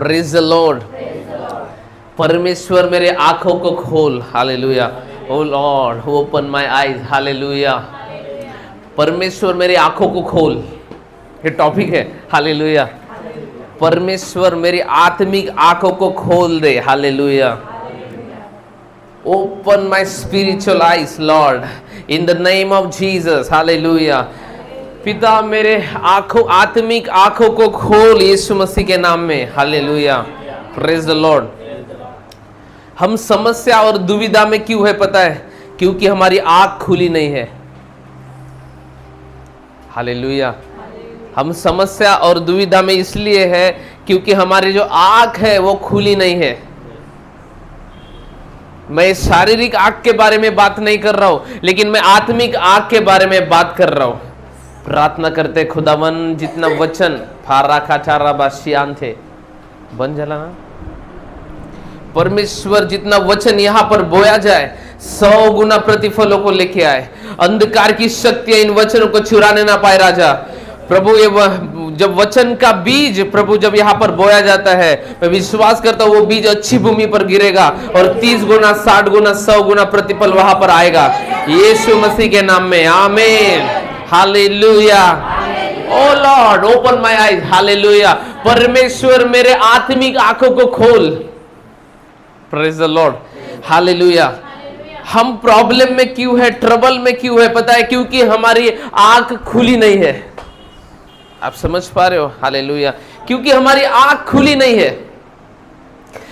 Praise the Lord. परमेश्वर मेरे आंखों को खोल, hallelujah. O Lord open my eyes, hallelujah. परमेश्वर मेरी आंखों को खोल, ये टॉपिक है, हालेलुया। परमेश्वर मेरी आत्मिक आंखों को खोल दे, hallelujah. Open my spiritual eyes Lord, in the name of Jesus, hallelujah. पिता मेरे आत्मिक आंखों को खोल यीशु मसीह के नाम में, हालेलुया। Praise the Lord. हम समस्या और दुविधा में क्यों है पता है? क्योंकि हमारी आंख खुली नहीं है, हालेलुया। हम समस्या और दुविधा में इसलिए है क्योंकि हमारी जो आंख है वो खुली नहीं है। मैं शारीरिक आंख के बारे में बात नहीं कर रहा हूं, लेकिन मैं आत्मिक आंख के बारे में बात कर रहा हूं। प्रार्थना करते खुदावन जितना वचन फारा खाचारा बाशियान थे बन जाला ना, परमेश्वर जितना वचन यहां पर बोया जाए 100 गुना प्रतिफलों को लेके आए। अंधकार की शक्तियां इन वचनों को चुराने ना पाए राजा प्रभु। ये जब वचन का बीज प्रभु जब यहाँ पर बोया जाता है, मैं विश्वास करता हूँ वो बीज अच्छी भूमि पर गिरेगा और 30 गुना 60 गुना 100 गुना प्रतिफल वहां पर आएगा, यीशु मसीह के नाम में, आमीन, hallelujah. O Lord open my eyes, hallelujah. परमेश्वर मेरे आत्मिक आंखों को खोल, प्रेज द लॉर्ड, हालेलुया। हम प्रॉब्लम में क्यों है, ट्रबल में क्यों है पता है? क्योंकि हमारी आंख खुली नहीं है। आप समझ पा रहे हो, हालेलुया। क्योंकि हमारी आंख खुली नहीं है।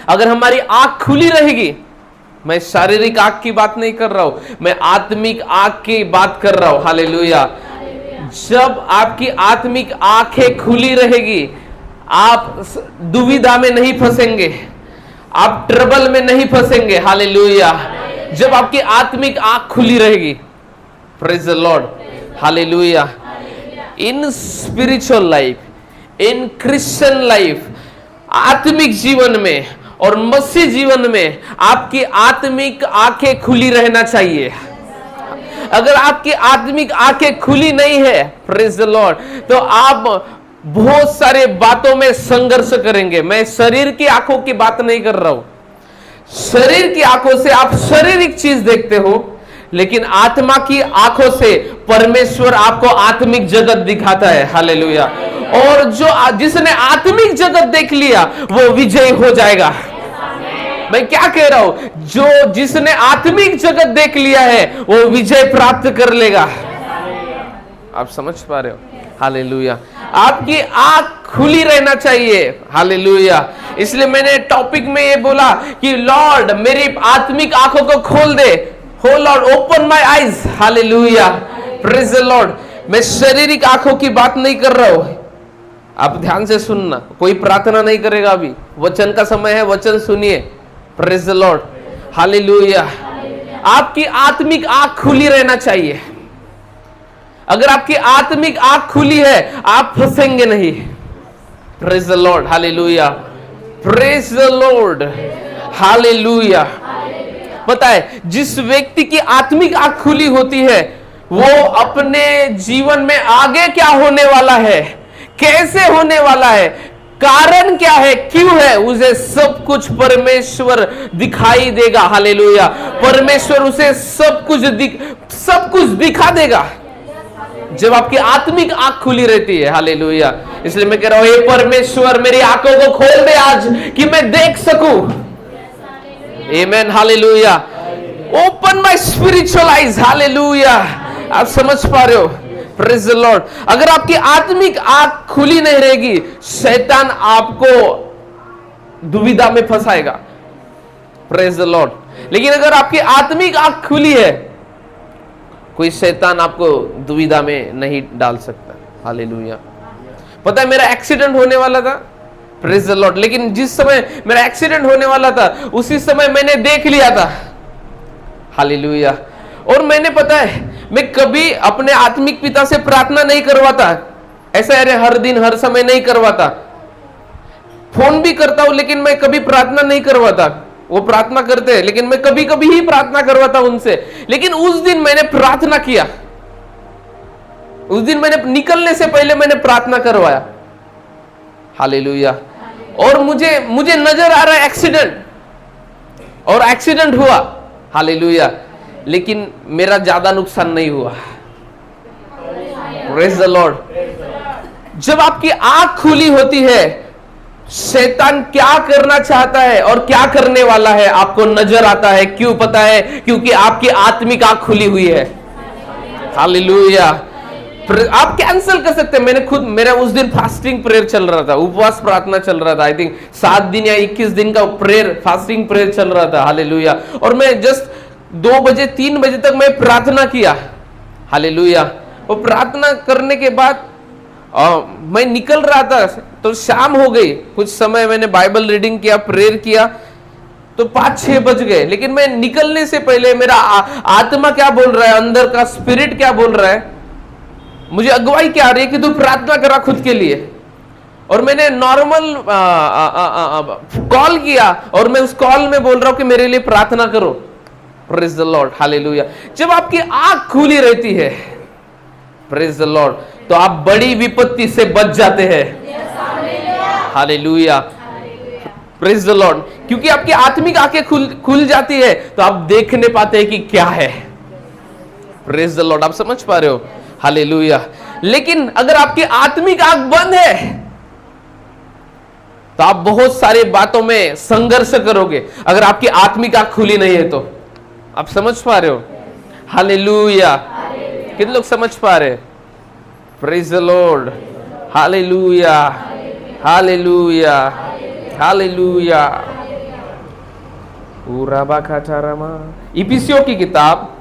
अगर हमारी आंख खुली रहेगी, मैं शारीरिक आंख की बात नहीं कर रहा हूं, मैं आत्मिक आंख की बात कर रहा हूं, हालेलुया। जब आपकी आत्मिक आंखें खुली रहेगी, आप दुविधा में नहीं फंसेंगे, आप ट्रबल में नहीं फंसेंगे, हालेलुया। जब आपकी आत्मिक आंख खुली रहेगी, praise the Lord, hallelujah. In spiritual life, in Christian life, आत्मिक जीवन में और मसीह जीवन में आपकी आत्मिक आंखें खुली रहना चाहिए। अगर आपकी आत्मिक आंखें खुली नहीं है, प्रेज द लॉर्ड, तो आप बहुत सारे बातों में संघर्ष करेंगे। मैं शरीर की आंखों की बात नहीं कर रहा हूं। शरीर की आंखों से आप शारीरिक चीज देखते हो, लेकिन आत्मा की आंखों से परमेश्वर आपको आत्मिक जगत दिखाता है, हालेलुया। और जो जिसने आत्मिक जगत देख लिया वो विजय हो जाएगा। मैं क्या कह रहा हूं? जो जिसने आत्मिक जगत देख लिया है वो विजय प्राप्त कर लेगा। आप समझ पा रहे हो, हालेलुया। आपकी आंख खुली रहना चाहिए, हालेलुया। इसलिए मैंने टॉपिक में ये बोला कि लॉर्ड मेरी आत्मिक आंखों को खोल दे, हो Lord open my eyes, hallelujah, praise the Lord. मैं शारीरिक आंखों की बात नहीं कर रहा हूं, आप ध्यान से सुनना। कोई प्रार्थना नहीं करेगा अभी, वचन का समय है, वचन सुनिए, प्रेज द लॉर्ड, हालेलुया। आपकी आत्मिक आंख खुली रहना चाहिए। अगर आपकी आत्मिक आंख खुली है, आप फंसेंगे नहीं, praise the Lord, hallelujah, praise the Lord, hallelujah. पता है, जिस व्यक्ति की आत्मिक आंख खुली होती है, वो अपने जीवन में आगे क्या होने वाला है, कैसे होने वाला है, कारण क्या है, क्यों है, उसे सब कुछ परमेश्वर दिखाई देगा, हालेलुया। परमेश्वर उसे सब कुछ दिखा देगा जब आपकी आत्मिक आंख खुली रहती है, हालेलुया। इसलिए मैं कह रहा हूं, हे परमेश्वर मेरी आंखों को खोल दे आज कि मैं देख सकूं, amen, hallelujah. Open my spiritual eyes, hallelujah. आप समझ पा रहे हो, प्रेज द लॉर्ड। अगर आपकी आत्मिक आंख खुली नहीं रहेगी, शैतान आपको दुविधा में फंसाएगा, प्रेज द लॉर्ड। लेकिन अगर आपकी आत्मिक आंख खुली है, कोई शैतान आपको दुविधा में नहीं डाल सकता, हालेलुया। पता है, मेरा एक्सीडेंट होने वाला था, प्रेज द लॉर्ड, लेकिन जिस समय मेरा एक्सीडेंट होने वाला था उसी समय मैंने देख लिया था, हालेलुया। और मैंने, पता है, मैं कभी अपने आत्मिक पिता से प्रार्थना नहीं करवाता, ऐसा अरे हर दिन हर समय नहीं करवाता। फोन भी करता हूं लेकिन मैं कभी प्रार्थना नहीं करवाता। वो प्रार्थना करते हैं लेकिन मैं कभी कभी ही प्रार्थना करवाता उनसे। लेकिन उस दिन मैंने प्रार्थना किया, उस दिन मैंने निकलने से पहले मैंने प्रार्थना करवाया, हालेलुया। और मुझे नजर आ रहा है एक्सीडेंट, और एक्सीडेंट हुआ, हालेलुया, लेकिन मेरा ज्यादा नुकसान नहीं हुआ। Praise the Lord. जब आपकी आंख खुली होती है, शैतान क्या करना चाहता है और क्या करने वाला है आपको नजर आता है। क्यों पता है? क्योंकि आपकी आत्मिक आंख खुली हुई है। हालेलुया। आप कैंसिल कर सकते हैं। मेरा उस दिन फास्टिंग प्रेयर चल रहा था, उपवास प्रार्थना चल रहा था। आई थिंक 7 दिन या 21 दिन का प्रेयर, फास्टिंग प्रेयर चल रहा था। हालेलुया। और मैं जस्ट 2 बजे 3 बजे तक मैं प्रार्थना किया। हालेलुया। वो प्रार्थना करने के बाद मैं निकल रहा था तो शाम हो गई। कुछ समय मैंने बाइबल रीडिंग किया, प्रेयर किया, तो 5-6 बज गए। लेकिन मैं निकलने से पहले मेरा आत्मा क्या बोल रहा है, अंदर का स्पिरिट क्या बोल रहा है, मुझे अगुवाई क्या आ रही है कि तू प्रार्थना करा खुद के लिए। और मैंने नॉर्मल कॉल किया और मैं उस कॉल में बोल रहा हूं कि मेरे लिए प्रार्थना करो। Praise the Lord. हालेलुया। जब आपकी आंख खुली रहती है, प्रेज द लॉर्ड, तो आप बड़ी विपत्ति से बच जाते हैं। हालेलुया। Praise the Lord. क्योंकि आपकी आत्मिक आंखें खुल जाती है तो आप देखने पाते हैं कि क्या है। Praise the Lord. आप समझ पा रहे हो? हालेलुया। लेकिन अगर आपकी आत्मिक आंख बंद है तो आप बहुत सारी बातों में संघर्ष करोगे, अगर आपकी आत्मिक आंख खुली नहीं है तो। आप समझ पा रहे हो? हालेलुया। कितने लोग समझ पा रहे? Praise the Lord. Hallelujah, hallelujah, hallelujah. इफिसियों की किताब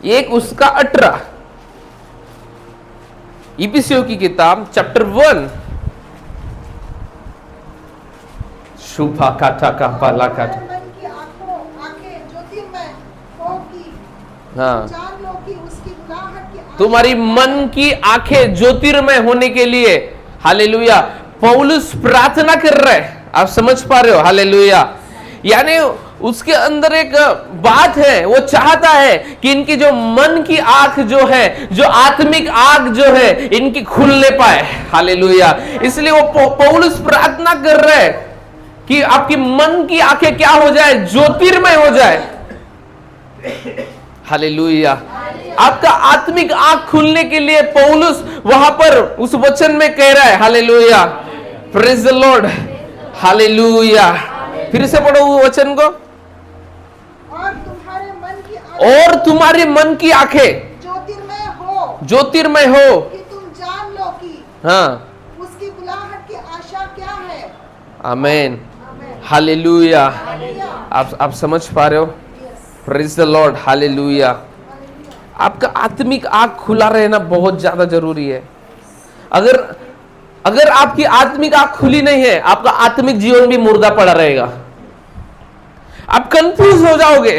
1 उसका 18, इफिसियों की किताब चैप्टर 1, शुभा काटा का पाला काटा। हाँ, तुम्हारी मन की आंखें ज्योतिर्मय होने के लिए, हालेलुया, पौलुस प्रार्थना कर रहा है। आप समझ पा रहे हो? हालेलुया। यानी उसके अंदर एक बात है, वो चाहता है कि इनकी जो मन की आंख जो है, जो आत्मिक आंख जो है, इनकी खुलने पाए। हालेलुया। इसलिए वो पौलुस प्रार्थना कर रहा है कि आपकी मन की आंखें क्या हो जाए, ज्योतिर्मय हो जाए। हालेलुया। आपका आत्मिक आंख खुलने के लिए पौलुस वहां पर उस वचन में कह रहा है। Hallelujah. Praise the Lord. Hallelujah. फिर से पढ़ो वो वचन को। और तुम्हारे मन की आंखें ज्योतिर्मय हो कि तुम जान लो कि हाँ उसकी बुलाहट की आशा क्या है। आमेन। हालेलुया। आप समझ पा रहे हो? Praise the Lord. हालेलुया। आपका आत्मिक आंख खुला रहना बहुत ज्यादा जरूरी है। अगर आपकी आत्मिक आंख खुली नहीं है, आपका आत्मिक जीवन भी मुर्दा पड़ा रहेगा। आप कंफ्यूज हो जाओगे।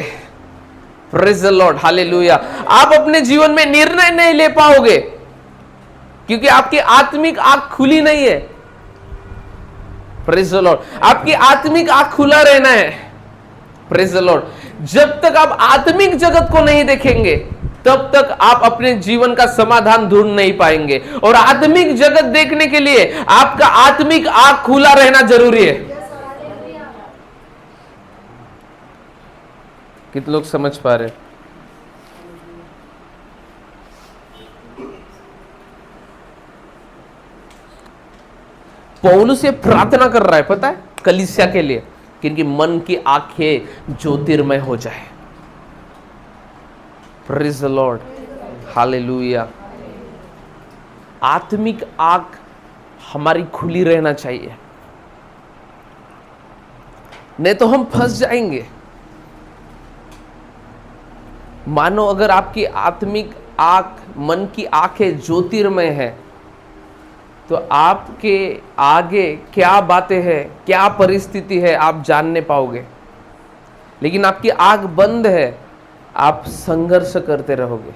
Praise the Lord. हालेलुया। आप अपने जीवन में निर्णय नहीं ले पाओगे क्योंकि आपकी आत्मिक आंख खुली नहीं है। Praise the Lord. आपकी आत्मिक आंख खुला रहना है। Praise the Lord. जब तक आप आत्मिक जगत को नहीं देखेंगे तब तक आप अपने जीवन का समाधान ढूंढ नहीं पाएंगे। और आत्मिक जगत देखने के लिए आपका आत्मिक आंख खुला रहना जरूरी है। कितने लोग समझ पा रहे? पौलुस से प्रार्थना कर रहा है, पता है, कलीसिया के लिए कि इनकी मन की आंखें ज्योतिर्मय हो जाए। Praise the Lord. हालेलुया। आत्मिक आंख हमारी खुली रहना चाहिए, नहीं तो हम फंस जाएंगे। मानो अगर आपकी आत्मिक आंख, मन की आंखें ज्योतिर्मय है तो आपके आगे क्या बातें हैं, क्या परिस्थिति है, आप जानने पाओगे। लेकिन आपकी आंख बंद है, आप संघर्ष करते रहोगे।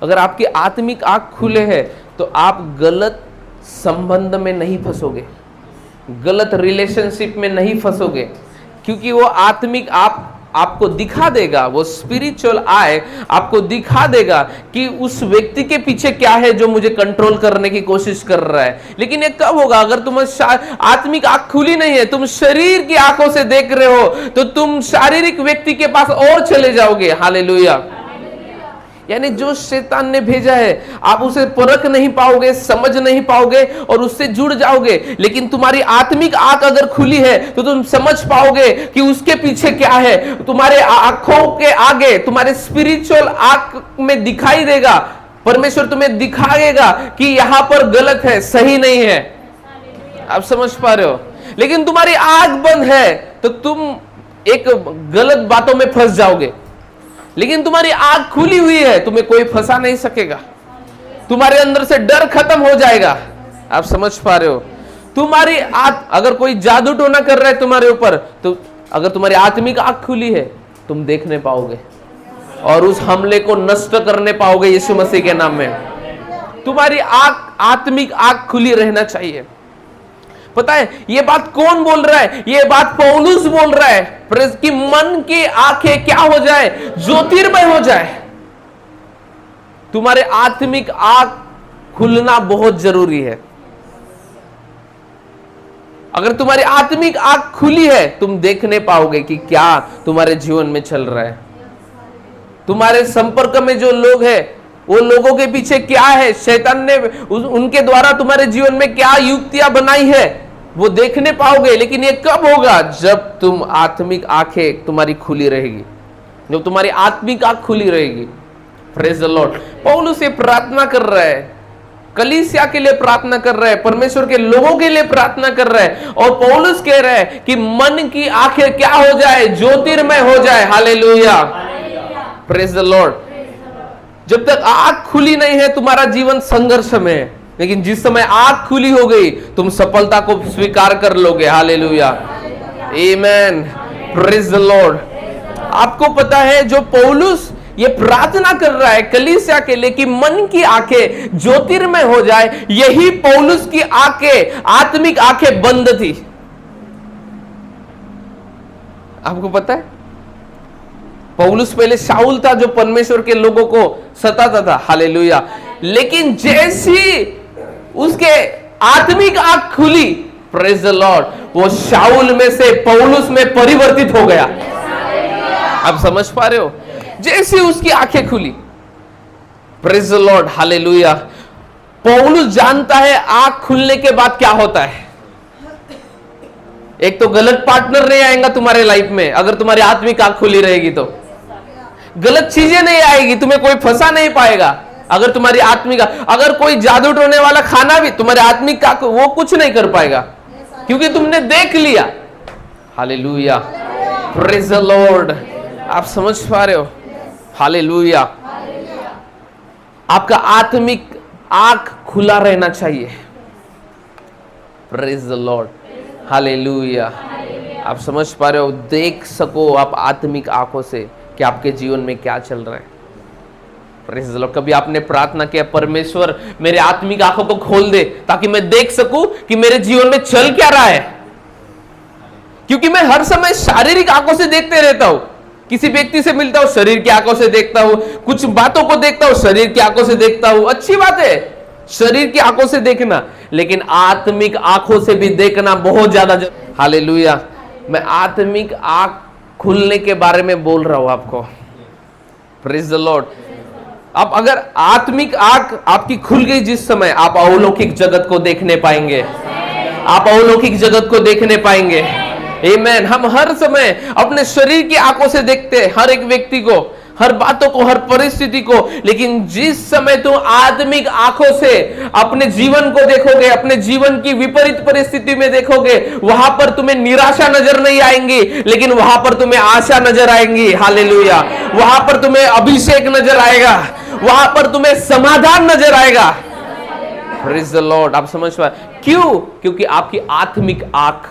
अगर आपकी आत्मिक आंख खुले है तो आप गलत संबंध में नहीं फंसोगे, गलत रिलेशनशिप में नहीं फंसोगे, क्योंकि वो आत्मिक, आप आपको दिखा देगा, वो स्पिरिचुअल आई आपको दिखा देगा कि उस व्यक्ति के पीछे क्या है जो मुझे कंट्रोल करने की कोशिश कर रहा है। लेकिन ये कब होगा? अगर तुम्हें आत्मिक आंख खुली नहीं है, तुम शरीर की आंखों से देख रहे हो, तो तुम शारीरिक व्यक्ति के पास और चले जाओगे। हालेलुया। यानी जो शैतान ने भेजा है आप उसे परख नहीं पाओगे, समझ नहीं पाओगे और उससे जुड़ जाओगे। लेकिन तुम्हारी आत्मिक आंख अगर खुली है तो तुम समझ पाओगे कि उसके पीछे क्या है। तुम्हारे आंखों के आगे, तुम्हारे स्पिरिचुअल आंख में दिखाई देगा, परमेश्वर तुम्हें दिखाएगा कि यहां पर गलत है, सही नहीं है। आप समझ पा रहे हो? लेकिन तुम्हारी आंख बंद है तो तुम एक गलत बातों में फंस जाओगे। लेकिन तुम्हारी आंख खुली हुई है, तुम्हें कोई फंसा नहीं सकेगा। तुम्हारे अंदर से डर खत्म हो जाएगा। आप समझ पा रहे हो? तुम्हारी अगर कोई जादू टोना कर रहा है तुम्हारे ऊपर, तो अगर तुम्हारी आत्मिक आंख खुली है तुम देखने पाओगे और उस हमले को नष्ट करने पाओगे यीशु मसीह के नाम में। तुम्हारी आत्मिक आंख खुली रहना चाहिए। पता है ये बात कौन बोल रहा है? ये बात पौलुस बोल रहा है कि मन की आंखें क्या हो जाए? ज्योतिर्मय हो जाए। तुम्हारे आत्मिक आंख खुलना बहुत जरूरी है। अगर तुम्हारी आत्मिक आंख खुली है तुम देखने पाओगे कि क्या तुम्हारे जीवन में चल रहा है। तुम्हारे संपर्क में जो लोग हैं वो लोगों के पीछे क्या है, शैतान ने उनके द्वारा तुम्हारे जीवन में क्या युक्तियां बनाई है, वो देखने पाओगे। लेकिन ये कब होगा? जब तुम आत्मिक आंखें तुम्हारी खुली रहेगी, जब तुम्हारी आत्मिक आंख खुली रहेगी। Praise the Lord. पौलुस ये प्रार्थना कर रहा है, कलीसिया के लिए प्रार्थना कर रहा है, परमेश्वर के लोगों के लिए प्रार्थना कर रहा है। और पौलुस कह रहा है कि मन की आंखें क्या हो जाए? ज्योतिर्मय हो जाए। हालेलुया। Praise the Lord. जब तक आंख खुली नहीं है तुम्हारा जीवन संघर्ष में है, लेकिन जिस समय आंख खुली हो गई तुम सफलता को स्वीकार कर लोगे। Hallelujah. Amen. Praise the Lord. आपको पता है जो पौलुस ये प्रार्थना कर रहा है कलीसिया के लिए कि मन की आंखें ज्योतिर्मय हो जाए, यही पौलुस की आंखें, आत्मिक आंखें बंद थी। आपको पता है पौलुस पहले शाऊल था जो परमेश्वर के लोगों को सताता था। हालेलुया। लेकिन जैसी उसके आत्मिक आंख खुली, प्रेज द लॉर्ड, वो शाऊल में से पौलुस में परिवर्तित हो गया। आप समझ पा रहे हो? जैसे उसकी आंखें खुली, प्रेज द लॉर्ड, हालेलुया। पौलुस जानता है आंख खुलने के बाद क्या होता है। एक तो गलत पार्टनर नहीं आएगा तुम्हारे लाइफ में अगर तुम्हारी आत्मिक आंख खुली रहेगी तो। गलत चीजें नहीं आएगी, तुम्हें कोई फंसा नहीं पाएगा अगर तुम्हारी आत्मिक। अगर कोई जादू टोने वाला खाना भी तुम्हारे आत्मिक आंख, वो कुछ नहीं कर पाएगा क्योंकि तुमने देख लिया। हालेलुया। Praise the Lord. आप समझ पा रहे हो? हालेलुया। आपका आत्मिक आंख खुला रहना चाहिए। Praise the Lord. हालेलुया। आप समझ पा रहे हो? देख सको आप आत्मिक आंखों से कि आपके जीवन में क्या चल रहा है। Praise the Lord. कभी आपने प्रार्थना किया, परमेश्वर मेरे आत्मिक आंखों को खोल दे ताकि मैं देख सकूं कि मेरे जीवन में चल क्या रहा है? क्योंकि मैं हर समय शारीरिक आंखों से देखते रहता हूं। किसी व्यक्ति से मिलता हूं, शरीर की आंखों से देखता हूं, कुछ बातों को देखता हूं, शरीर की आंखों से देखता हूं। अच्छी बात है शरीर की आंखों से देखना, लेकिन आत्मिक आंखों से भी देखना बहुत ज्यादा। हालेलुया। मैं आत्मिक आंख खुलने के बारे में बोल रहा हूं आपको। Praise the Lord. अब अगर आत्मिक आंख आपकी खुल गई जिस समय, आप अलौकिक जगत को देखने पाएंगे। आप अलौकिक जगत को देखने पाएंगे। आमेन। हम हर समय अपने शरीर की आंखों से देखते हैं हर एक व्यक्ति को, हर बातों को, हर परिस्थिति को, लेकिन जिस समय तुम आत्मिक आंखों से अपने जीवन को देखोगे, अपने जीवन की विपरीत परिस्थिति में देखोगे, वहां पर तुम्हें निराशा नजर नहीं आएंगी, लेकिन वहां पर तुम्हें आशा नजर आएंगी। हालेलुया। वहां पर तुम्हें अभिषेक नजर आएगा, वहां पर तुम्हें समाधान नजर आएगा। Praise the Lord. आप समझ पा क्यों? क्योंकि आपकी आत्मिक आंख,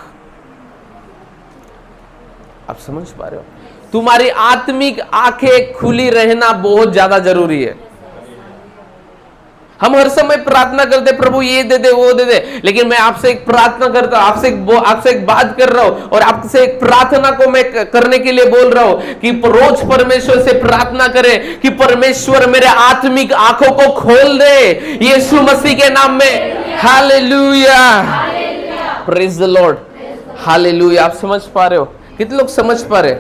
आप समझ पा रहे हो? तुम्हारी आत्मिक आंखें खुली रहना बहुत ज्यादा जरूरी है। हम हर समय प्रार्थना करते प्रभु ये दे दे वो दे दे, लेकिन मैं आपसे एक प्रार्थना करता हूं, आपसे एक बात कर रहा हूं और आपसे एक प्रार्थना को मैं करने के लिए बोल रहा हूं कि रोज परमेश्वर से प्रार्थना करें कि परमेश्वर मेरे आत्मिक आंखों को खोल दे यीशु मसीह के नाम में। Hallelujah, praise the Lord, hallelujah. आप समझ पा रहे हो? कितने लोग समझ पा रहे?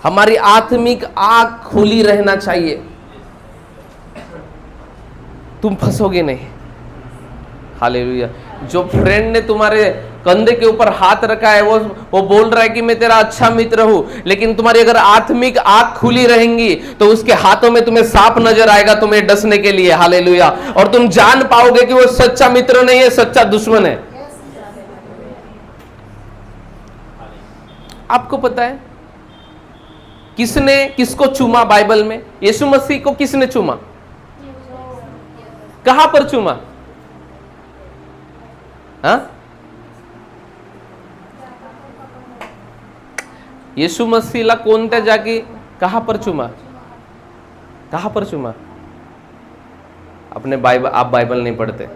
हमारी आत्मिक आंख खुली रहना चाहिए, तुम फंसोगे नहीं। हालेलुया। जो फ्रेंड ने तुम्हारे कंधे के ऊपर हाथ रखा है वो बोल रहा है कि मैं तेरा अच्छा मित्र हूं, लेकिन तुम्हारी अगर आत्मिक आंख खुली रहेंगी तो उसके हाथों में तुम्हें सांप नजर आएगा तुम्हें डसने के लिए। हालेलुया। और तुम जान पाओगे कि वो सच्चा मित्र नहीं है, सच्चा दुश्मन है। आपको पता है किसने किसको चूमा बाइबल में? यीशु मसीह को किसने चूमा? कहां पर चूमा? हाँ? येशू मसीहला कोणत्या जागी कहां पर चूमा? कहां पर चूमा? अपने बाइबल, आप बाइबल नहीं पढ़ते।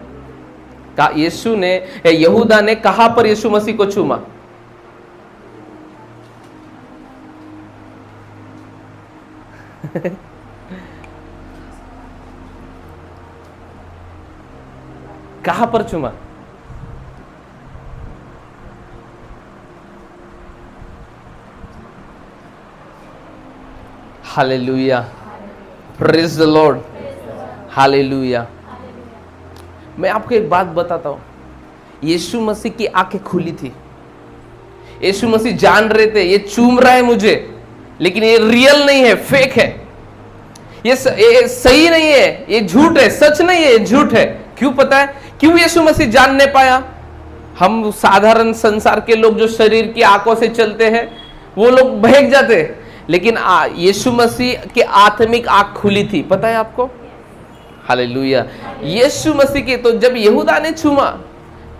यीशु ने, यहूदा ने कहां पर यीशु मसीह को चूमा? कहां पर चूमा? Hallelujah, praise the Lord, hallelujah. मैं आपको एक बात बताता हूं, यीशु मसीह की आंखें खुली थी। यीशु मसीह जान रहे थे ये चूम रहा है मुझे, लेकिन ये रियल नहीं है, फेक है, ये सही नहीं है, ये झूठ है, सच नहीं है, ये झूठ है। क्यों पता है? क्यों यीशु मसीह जान नहीं पाया? हम साधारण संसार के लोग जो शरीर की आंखों से चलते हैं वो लोग बहक जाते, लेकिन यीशु मसीह की आत्मिक आंख खुली थी। पता है आपको? हालेलुया। यीशु मसीह की, तो जब यहूदा ने छूमा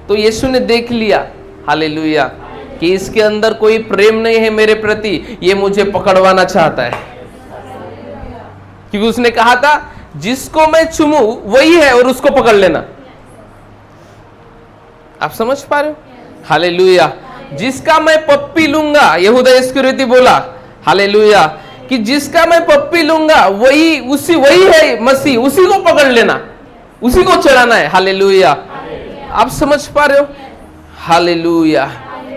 तो यीशु ने देख लिया, हालेलुया, कि इसके अंदर कोई प्रेम नहीं है मेरे प्रति, ये मुझे पकड़वाना चाहता है। क्योंकि उसने कहा था जिसको मैं चूमू वही है और उसको पकड़ लेना। आप समझ पा रहे हो? हालेलुया। जिसका मैं पप्पी लूंगा, यहूदा इस्करियोती बोला, हालेलुया, कि जिसका मैं पप्पी लूंगा वही है मसीह, उसी को पकड़ लेना, उसी को चढ़ाना है। हालेलुया। आप समझ पा रहे हो? हालेलुया।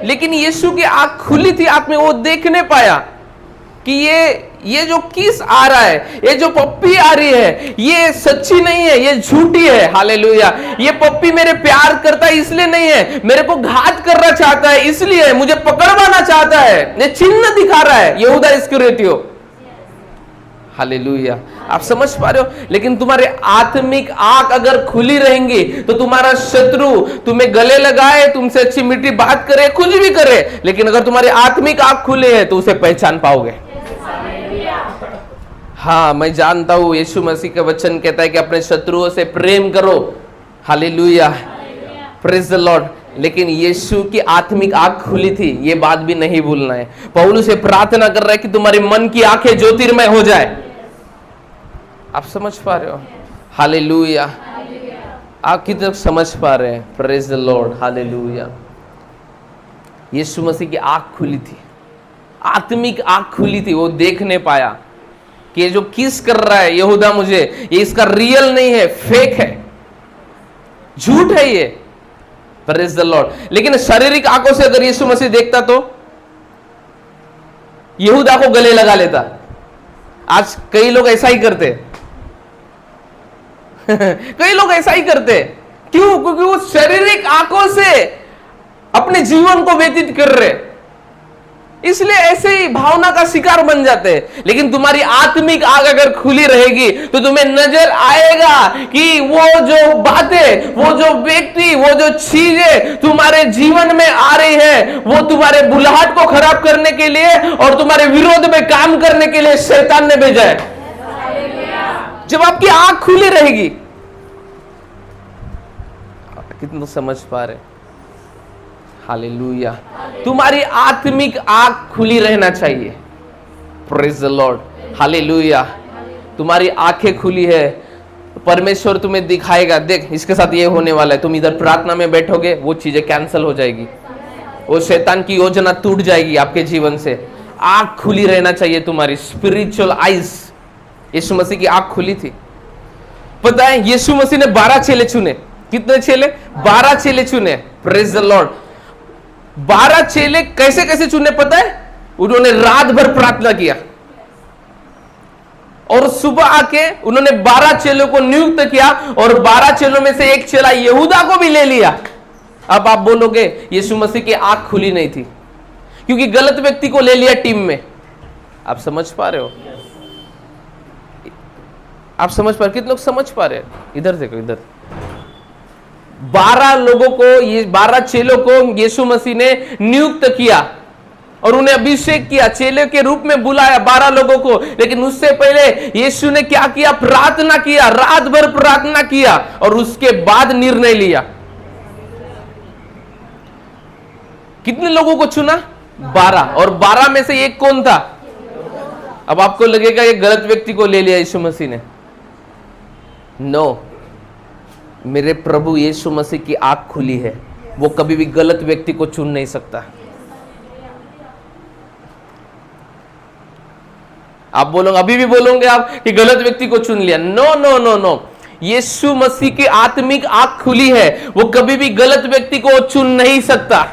लेकिन यीशु की आंख खुली थी, आंख में वो देख नहीं पाया कि ये जो किस आ रहा है, ये जो पप्पी आ रही है, ये सच्ची नहीं है, ये झूठी है। हालेलुया। ये पप्पी मेरे प्यार करता है इसलिए नहीं है, मेरे को घात करना चाहता है इसलिए, मुझे पकड़वाना चाहता है, ये चिन्ह दिखा रहा है, यहूदा इस्करियोती। हालेलुया। आप समझ पा रहे हो? लेकिन तुम्हारे आत्मिक आंख अगर खुली रहेंगी तो तुम्हारा शत्रु तुम्हें गले लगाए, तुमसे अच्छी मीठी बात करे, कुछ भी करे, लेकिन अगर तुम्हारी आत्मिक आंख खुले है तो उसे पहचान पाओगे। हाँ, मैं जानता हूं यीशु मसीह का वचन कहता है कि अपने शत्रुओं से प्रेम करो। Hallelujah, praise the Lord. लेकिन यीशु की आत्मिक आंख खुली थी, ये बात भी नहीं भूलना है। पौलुस से प्रार्थना कर रहा है कि तुम्हारे मन की आंखें ज्योतिर्मय हो जाए। आप समझ पा रहे हो? हालेलुया। आप कितने समझ पा रहे हैं? Praise the Lord, hallelujah. यीशु मसीह की आंख खुली थी, आत्मिक आंख खुली थी, वो देख नहीं पाया कि ये जो किस कर रहा है यहूदा मुझे, ये इसका रियल नहीं है, फेक है, झूठ है ये। Praise the Lord. लेकिन शारीरिक आंखों से अगर यीशु मसीह देखता तो यहूदा को गले लगा लेता। आज कई लोग ऐसा ही करते कई लोग ऐसा ही करते। क्यों? क्योंकि वो शारीरिक आंखों से अपने जीवन को व्यतीत कर रहे, इसलिए ऐसे ही भावना का शिकार बन जाते हैं। लेकिन तुम्हारी आत्मिक आंख अगर खुली रहेगी तो तुम्हें नजर आएगा कि वो जो बातें, वो जो व्यक्ति, वो जो चीजें तुम्हारे जीवन में आ रही है, वो तुम्हारे बुलाहट को खराब करने के लिए और तुम्हारे विरोध में काम करने के लिए शैतान ने भेजा है। जब आपकी आंख खुली रहेगी, कितना समझ पा रहे? हालेलुया। तुम्हारी आत्मिक आंख खुली रहना चाहिए। Praise the Lord, hallelujah. तुम्हारी आंखें खुली है परमेश्वर तुम्हें दिखाएगा, देख इसके साथ ये होने वाला है, तुम इधर प्रार्थना में बैठोगे, वो चीजें कैंसिल हो जाएगी, वो शैतान की योजना टूट जाएगी आपके जीवन से। आंख खुली रहना चाहिए तुम्हारी, स्पिरिचुअल आइज। यीशु मसीह की आंख खुली थी। पता है यीशु मसीह ने 12 चेले चुने। कितने चेले? 12 चेले चुने। Praise the Lord. 12 चेले कैसे कैसे चुने पता है? उन्होंने रात भर प्रार्थना किया और सुबह आके उन्होंने 12 चेलों को नियुक्त किया और 12 चेलों में से एक चेला यहूदा को भी ले लिया। अब आप बोलोगे यीशु मसीह की आंख खुली नहीं थी क्योंकि गलत व्यक्ति को ले लिया टीम में। आप समझ पा रहे हो? आप समझ पा रहे? कितने लोग समझ पा रहे हैं? इधर देखो, इधर 12 लोगों को, ये 12 चेलों को यीशु मसीह ने नियुक्त किया और उन्हें अभिषेक किया, चेले के रूप में बुलाया 12 लोगों को। लेकिन उससे पहले यीशु ने क्या किया? प्रार्थना किया, रात भर प्रार्थना किया और उसके बाद निर्णय लिया। कितने लोगों को चुना? 12। और 12 में से एक कौन था? अब आपको लगेगा ये गलत व्यक्ति को ले लिया यीशु मसीह ने। नो, मेरे प्रभु यीशु मसीह की आंख खुली है, वो कभी भी गलत व्यक्ति को चुन नहीं सकता। आप बोलोगे, अभी भी बोलोगे आप कि गलत व्यक्ति को चुन लिया। नो नो नो नो, यीशु मसीह की आत्मिक आंख खुली है, वो कभी भी गलत व्यक्ति को चुन नहीं सकता।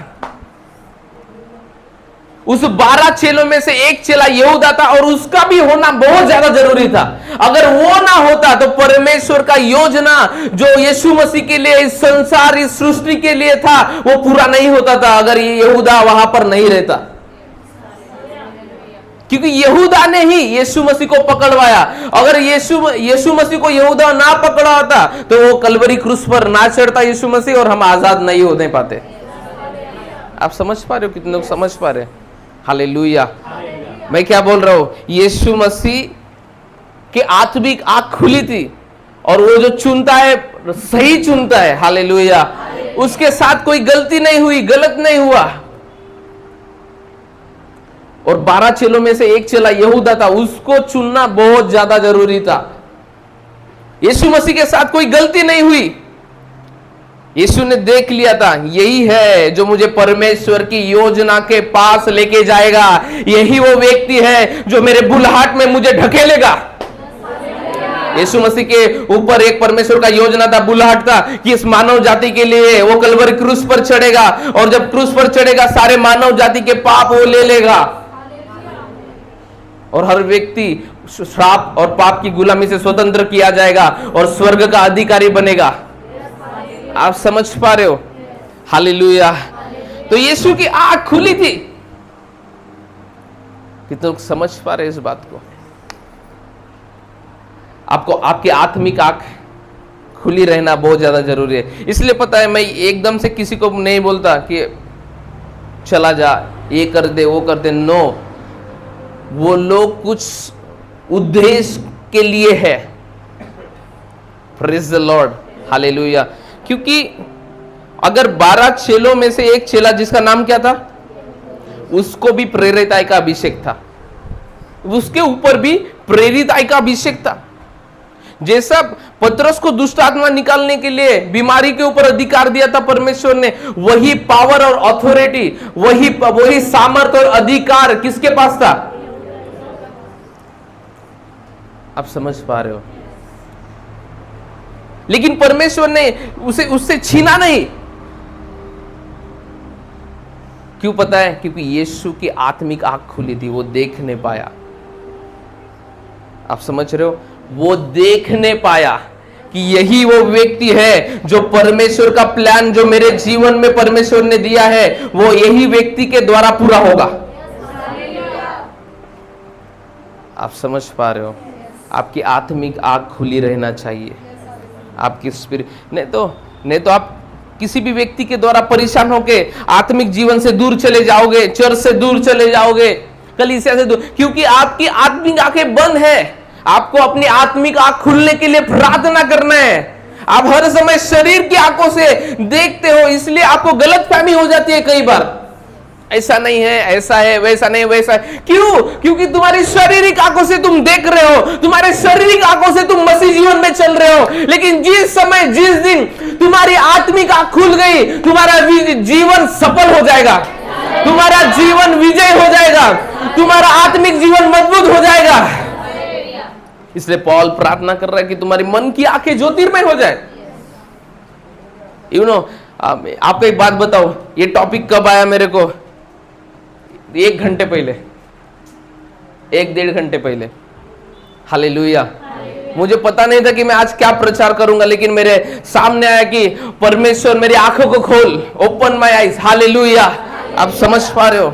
उस 12 चेलों में से एक चेला यहूदा था और उसका भी होना बहुत ज्यादा जरूरी था। अगर वो ना होता तो परमेश्वर का योजना जो यीशु मसीह के लिए, इस संसार, इस सृष्टि के लिए था, वो पूरा नहीं होता था अगर ये यहूदा वहां पर नहीं रहता। क्योंकि यहूदा ने ही यीशु मसीह को पकड़वाया। अगर यीशु मसीह को यहूदा ना पकड़ा होता तो वो कलवरी क्रूस पर ना चढ़ता यीशु मसीह और हम आजाद नहीं होने पाते। आप समझ पा रहे हो? कितने लोग समझ पा रहे हैं? हालेलुया। मैं क्या बोल रहा हूं? यीशु मसीह की आत्मिक आंख खुली थी और वो जो चुनता है सही चुनता है। हालेलुया। उसके साथ कोई गलती नहीं हुई, गलत नहीं हुआ। और 12 चेलों में से एक चेला यहूदा था, उसको चुनना बहुत ज्यादा जरूरी था। यीशु मसीह के साथ कोई गलती नहीं हुई। यीशु ने देख लिया था, यही है जो मुझे परमेश्वर की योजना के पास लेके जाएगा, यही वो व्यक्ति है जो मेरे बुलाहट में मुझे ढकेलेगा। यीशु मसीह के ऊपर एक परमेश्वर का योजना था, बुलाहट था कि इस मानव जाति के लिए वो कलवरी क्रूस पर चढ़ेगा और जब क्रूस पर चढ़ेगा सारे मानव जाति के पाप वो ले लेगा और हर व्यक्ति श्राप और पाप की गुलामी से स्वतंत्र किया जाएगा और स्वर्ग का अधिकारी बनेगा। आप समझ पा रहे हो? हालेलुया। तो यीशु की आंख खुली थी। कितने लोग समझ पा रहे हैं इस बात को? आपको आपकी आत्मिक आंख खुली रहना बहुत ज्यादा जरूरी है। इसलिए पता है मैं एकदम से किसी को नहीं बोलता कि चला जा, ये कर दे, वो कर दे। नो, वो लोग कुछ उद्देश्य के लिए है। Praise the Lord. हालेलुया। क्योंकि अगर 12 चेलों में से एक चेला जिसका नाम क्या था, उसको भी प्रेरित आत्मा का अभिषेक था, उसके ऊपर भी प्रेरित आत्मा का अभिषेक था। जैसा पतरस को दुष्ट आत्मा निकालने के लिए बीमारी के ऊपर अधिकार दिया था परमेश्वर ने, वही पावर और अथॉरिटी, वही सामर्थ और अधिकार किसके पास था? आप समझ पा रहे हो? लेकिन परमेश्वर ने उससे छीना नहीं। क्यों पता है? क्योंकि यीशु की आत्मिक आंख खुली थी, वो देख नहीं पाया। आप समझ रहे हो? वो देख नहीं पाया कि यही वो व्यक्ति है जो परमेश्वर का प्लान जो मेरे जीवन में परमेश्वर ने दिया है, वो यही व्यक्ति के द्वारा पूरा होगा। आप समझ पा रहे हो? आपकी आत्मिक आंख खुली रहना चाहिए। आपकी स्पिरिट नहीं तो आप किसी भी व्यक्ति के द्वारा परेशान होके आत्मिक जीवन से दूर चले जाओगे, चर्च से दूर चले जाओगे, कलीसिया से दूर, क्योंकि आपकी आत्मिक आंखें बंद है। आपको अपनी आत्मिक आंख खुलने के लिए प्रार्थना करना है। आप हर समय शरीर की आंखों से देखते हो, इसलिए आपको गलतफहमी हो जाती है कई बार। ऐसा नहीं है, ऐसा है, वैसा नहीं, वैसा है। क्यों? क्योंकि तुम्हारी शारीरिक आंखों से तुम देख रहे हो, तुम्हारे शारीरिक आंखों से तुम मसीह जीवन में चल रहे हो। लेकिन जिस समय, जिस दिन तुम्हारी आत्मिक आंख खुल गई, तुम्हारा जीवन सफल हो जाएगा, तुम्हारा जीवन विजय हो जाएगा, तुम्हारा आत्मिक जीवन मजबूत हो जाएगा। इसलिए पौल प्रार्थना कर रहा है कि तुम्हारी मन की आंखें ज्योतिर्मय हो जाए। आपको एक बात बताओ, ये टॉपिक कब आया मेरे को? 1 घंटे पहले, 1-1.5 घंटे पहले। हालेलुया। मुझे पता नहीं था कि मैं आज क्या प्रचार करूंगा, लेकिन मेरे सामने आया कि परमेश्वर मेरी आंखों को खोल, ओपन माय आईज। हालेलुया। आप समझ पा रहे हो?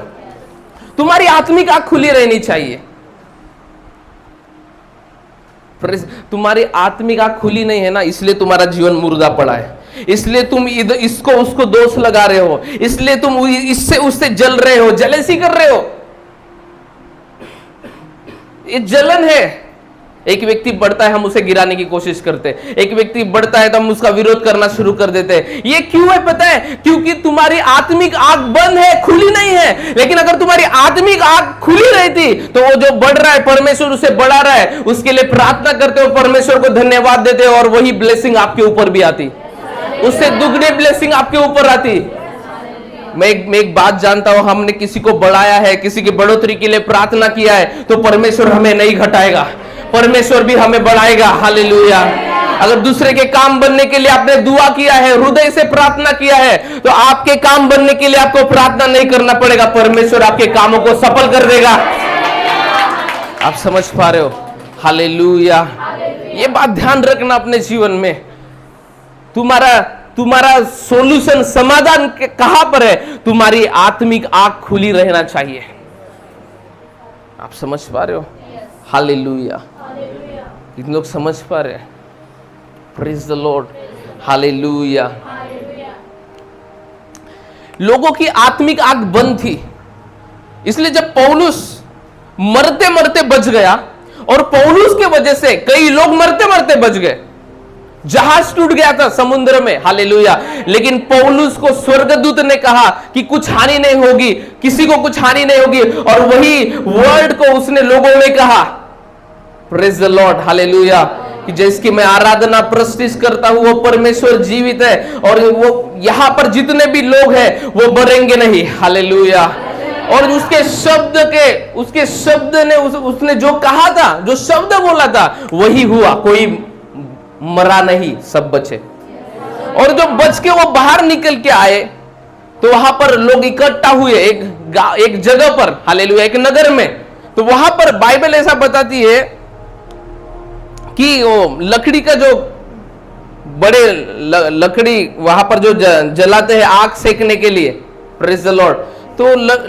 तुम्हारी आत्मिक आंख खुली रहनी चाहिए। तुम्हारी आत्मिक आंख खुली नहीं है ना, इसलिए तुम्हारा जीवन मुर्दा पड़ा है, इसलिए तुम इधर इसको उसको दोष लगा रहे हो, इसलिए तुम इससे उससे जल रहे हो, जलेसी कर रहे हो। ये जलन है। एक व्यक्ति बढ़ता है, हम उसे गिराने की कोशिश करते हैं। एक व्यक्ति बढ़ता है तो हम उसका विरोध करना शुरू कर देते हैं। ये क्यों है पता है? क्योंकि तुम्हारी आत्मिक आंख बंद है, खुली नहीं है। लेकिन अगर तुम्हारी आत्मिक आंख खुली रहती तो वो जो बढ़ रहा है, परमेश्वर उसे बढ़ा रहा है, उसके लिए प्रार्थना करते हो, परमेश्वर को धन्यवाद देते हो, और वही ब्लेसिंग आपके ऊपर भी आती, उससे दुगने ब्लेसिंग आपके ऊपर आती। मैं एक बात जानता हूं, हमने किसी को बढ़ाया है, किसी की बढ़ोतरी के लिए प्रार्थना किया है, तो परमेश्वर हमें नहीं घटाएगा, परमेश्वर भी हमें बढ़ाएगा। हालेलुया। अगर दूसरे के काम बनने के लिए आपने दुआ किया है, हृदय से प्रार्थना किया है, तो आपके काम बनने के लिए आपको प्रार्थना नहीं करना पड़ेगा, परमेश्वर आपके कामों को सफल कर देगा। आप समझ पा रहे हो? हालेलुया। ये बात ध्यान रखना अपने जीवन में। तुम्हारा सॉल्यूशन, समाधान कहां पर है? तुम्हारी आत्मिक आंख खुली रहना चाहिए। आप समझ पा रहे हो? हालेलुया। कितने लोग समझ पा रहे हैं? Praise the Lord. हालेलुया। लोगों की आत्मिक आंख बंद थी, इसलिए जब पौलुस मरते मरते बच गया, और पौलुस के वजह से कई लोग मरते मरते बच गए। जहाज टूट गया था समुद्र में। हालेलुया। लेकिन पौलुस को स्वर्गदूत ने कहा कि कुछ हानि नहीं होगी, किसी को कुछ हानि नहीं होगी, और वही वर्ड को उसने लोगों में कहा। Praise the Lord. हालेलुया। कि जिसकी मैं आराधना प्रस्तुत करता हूं, वो परमेश्वर जीवित है, और वो यहां पर जितने भी लोग हैं वो मरेंगे नहीं। हालेलुया। और उसके शब्द ने उसने जो कहा था, जो शब्द बोला था, वही हुआ। कोई मरा नहीं, सब बचे। और जब बच के वो बाहर निकल के आए, तो वहां पर लोग इकट्ठा हुए एक जगह पर। हालेलुया। एक नगर में। तो वहां पर बाइबल ऐसा बताती है कि वो लकड़ी का जो बड़े लकड़ी वहां पर जो जलाते हैं आग सेकने के लिए, प्रेज द लॉर्ड, तो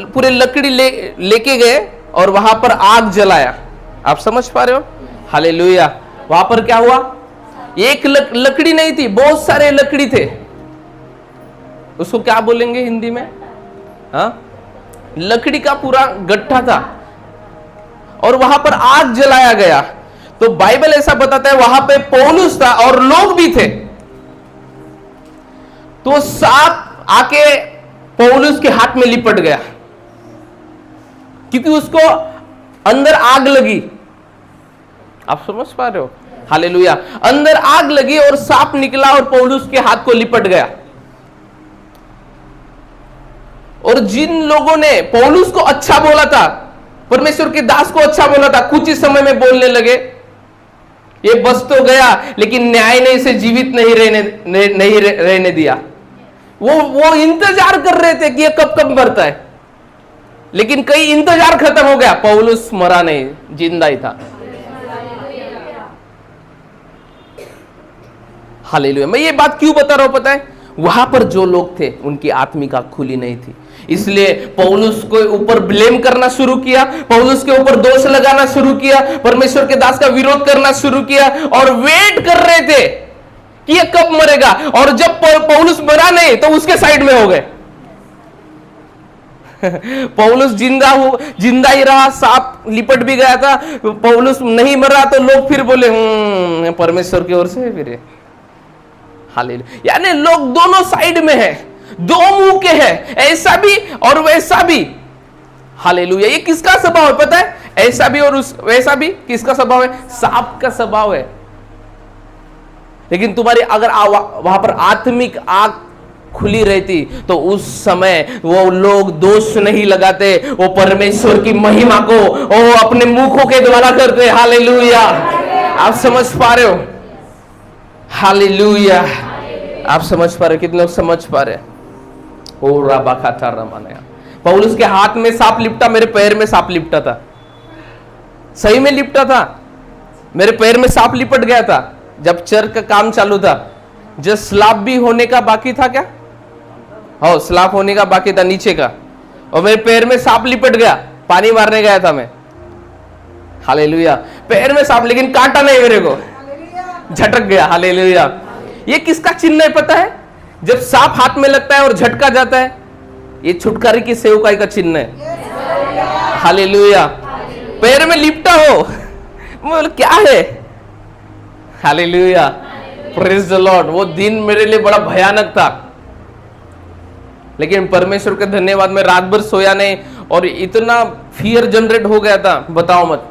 पूरे लकड़ी लेके गए और वहां पर आग जलाया। आप समझ पा रहे हो? हालेलुया। वहां पर क्या हुआ? एक लकड़ी नहीं थी, बहुत सारे लकड़ी थे। उसको क्या बोलेंगे हिंदी में? हाँ, लकड़ी का पूरा गट्ठा था, और वहां पर आग जलाया गया। तो बाइबल ऐसा बताता है वहां पे पौलुस था और लोग भी थे। तो सांप आके पौलुस के हाथ में लिपट गया, क्योंकि उसको अंदर आग लगी। आप समझ पा रहे हो? हालेलुया। अंदर आग लगी और सांप निकला और पौलुस के हाथ को लिपट गया। और जिन लोगों ने पौलुस को अच्छा बोला था, परमेश्वर के दास को अच्छा बोला था, कुछ ही समय में बोलने लगे, ये बच तो गया, लेकिन न्याय ने इसे जीवित नहीं रहने दिया। वो इंतजार कर रहे थे कि ये कब मरता है, लेकिन कई इंतजार खत्म हो गया, पौलुस मरा नहीं, जिंदा ही था। हालेलुया। मैं ये बात क्यों बता रहा हूं पता है? वहां पर जो लोग थे उनकी आत्मिक आंख खुली नहीं थी, इसलिए पौलुस को ऊपर ब्लेम करना शुरू किया, पौलुस के ऊपर दोष लगाना शुरू किया, परमेश्वर के दास का विरोध करना शुरू किया, और वेट कर रहे थे कि ये कब मरेगा। और जब पौलुस मरा नहीं तो उसके साइड में हो गए। पौलुस जिंदा ही रहा, सांप लिपट भी गया था, पौलुस नहीं मरा, तो लोग फिर बोले परमेश्वर की ओर से फिर। हालेलुया। यानी लोग दोनों साइड में है। दो मुंह के हैं, ऐसा भी और वैसा भी। हालेलुया। ये किसका स्वभाव है पता है? ऐसा भी और वैसा भी किसका स्वभाव है? सांप का स्वभाव है। लेकिन तुम्हारी अगर वहां पर आत्मिक आंख खुली रहती तो उस समय वो लोग दोष नहीं लगाते, वो परमेश्वर की महिमा को वो अपने मुखों के द्वारा करते। हालेलुया। आप समझ पा रहे हो? हालेलुया। आप समझ पा रहे हो? कितने लोग समझ पा रहे? ओ राबा खाता रमानया। पौलुस के हाथ में सांप लिपटा, मेरे पैर में सांप लिपटा था। सही में लिपटा था, मेरे पैर में सांप लिपट गया था जब चर्च का काम चालू था। जब स्लाब भी होने का बाकी था, क्या हो स्लाब होने का बाकी था नीचे का, और मेरे पैर में सांप लिपट गया। पानी मारने गया था मैं। हालेलुया। पैर में सांप, लेकिन काटा नहीं मेरे को, झटक गया। हालेलुया। ये किसका चिन्ह है पता है? जब सांप हाथ में लगता है और झटका जाता है, ये छुटकारे की सेवकाई का चिन्ह है। हालेलुया। पैर में लिपटा हो, बोल क्या है? हालेलुया। Praise the Lord. वो दिन मेरे लिए बड़ा भयानक था, लेकिन परमेश्वर के धन्यवाद मैं रात भर सोया नहीं, और इतना फियर जनरेट हो गया था बताओ मत।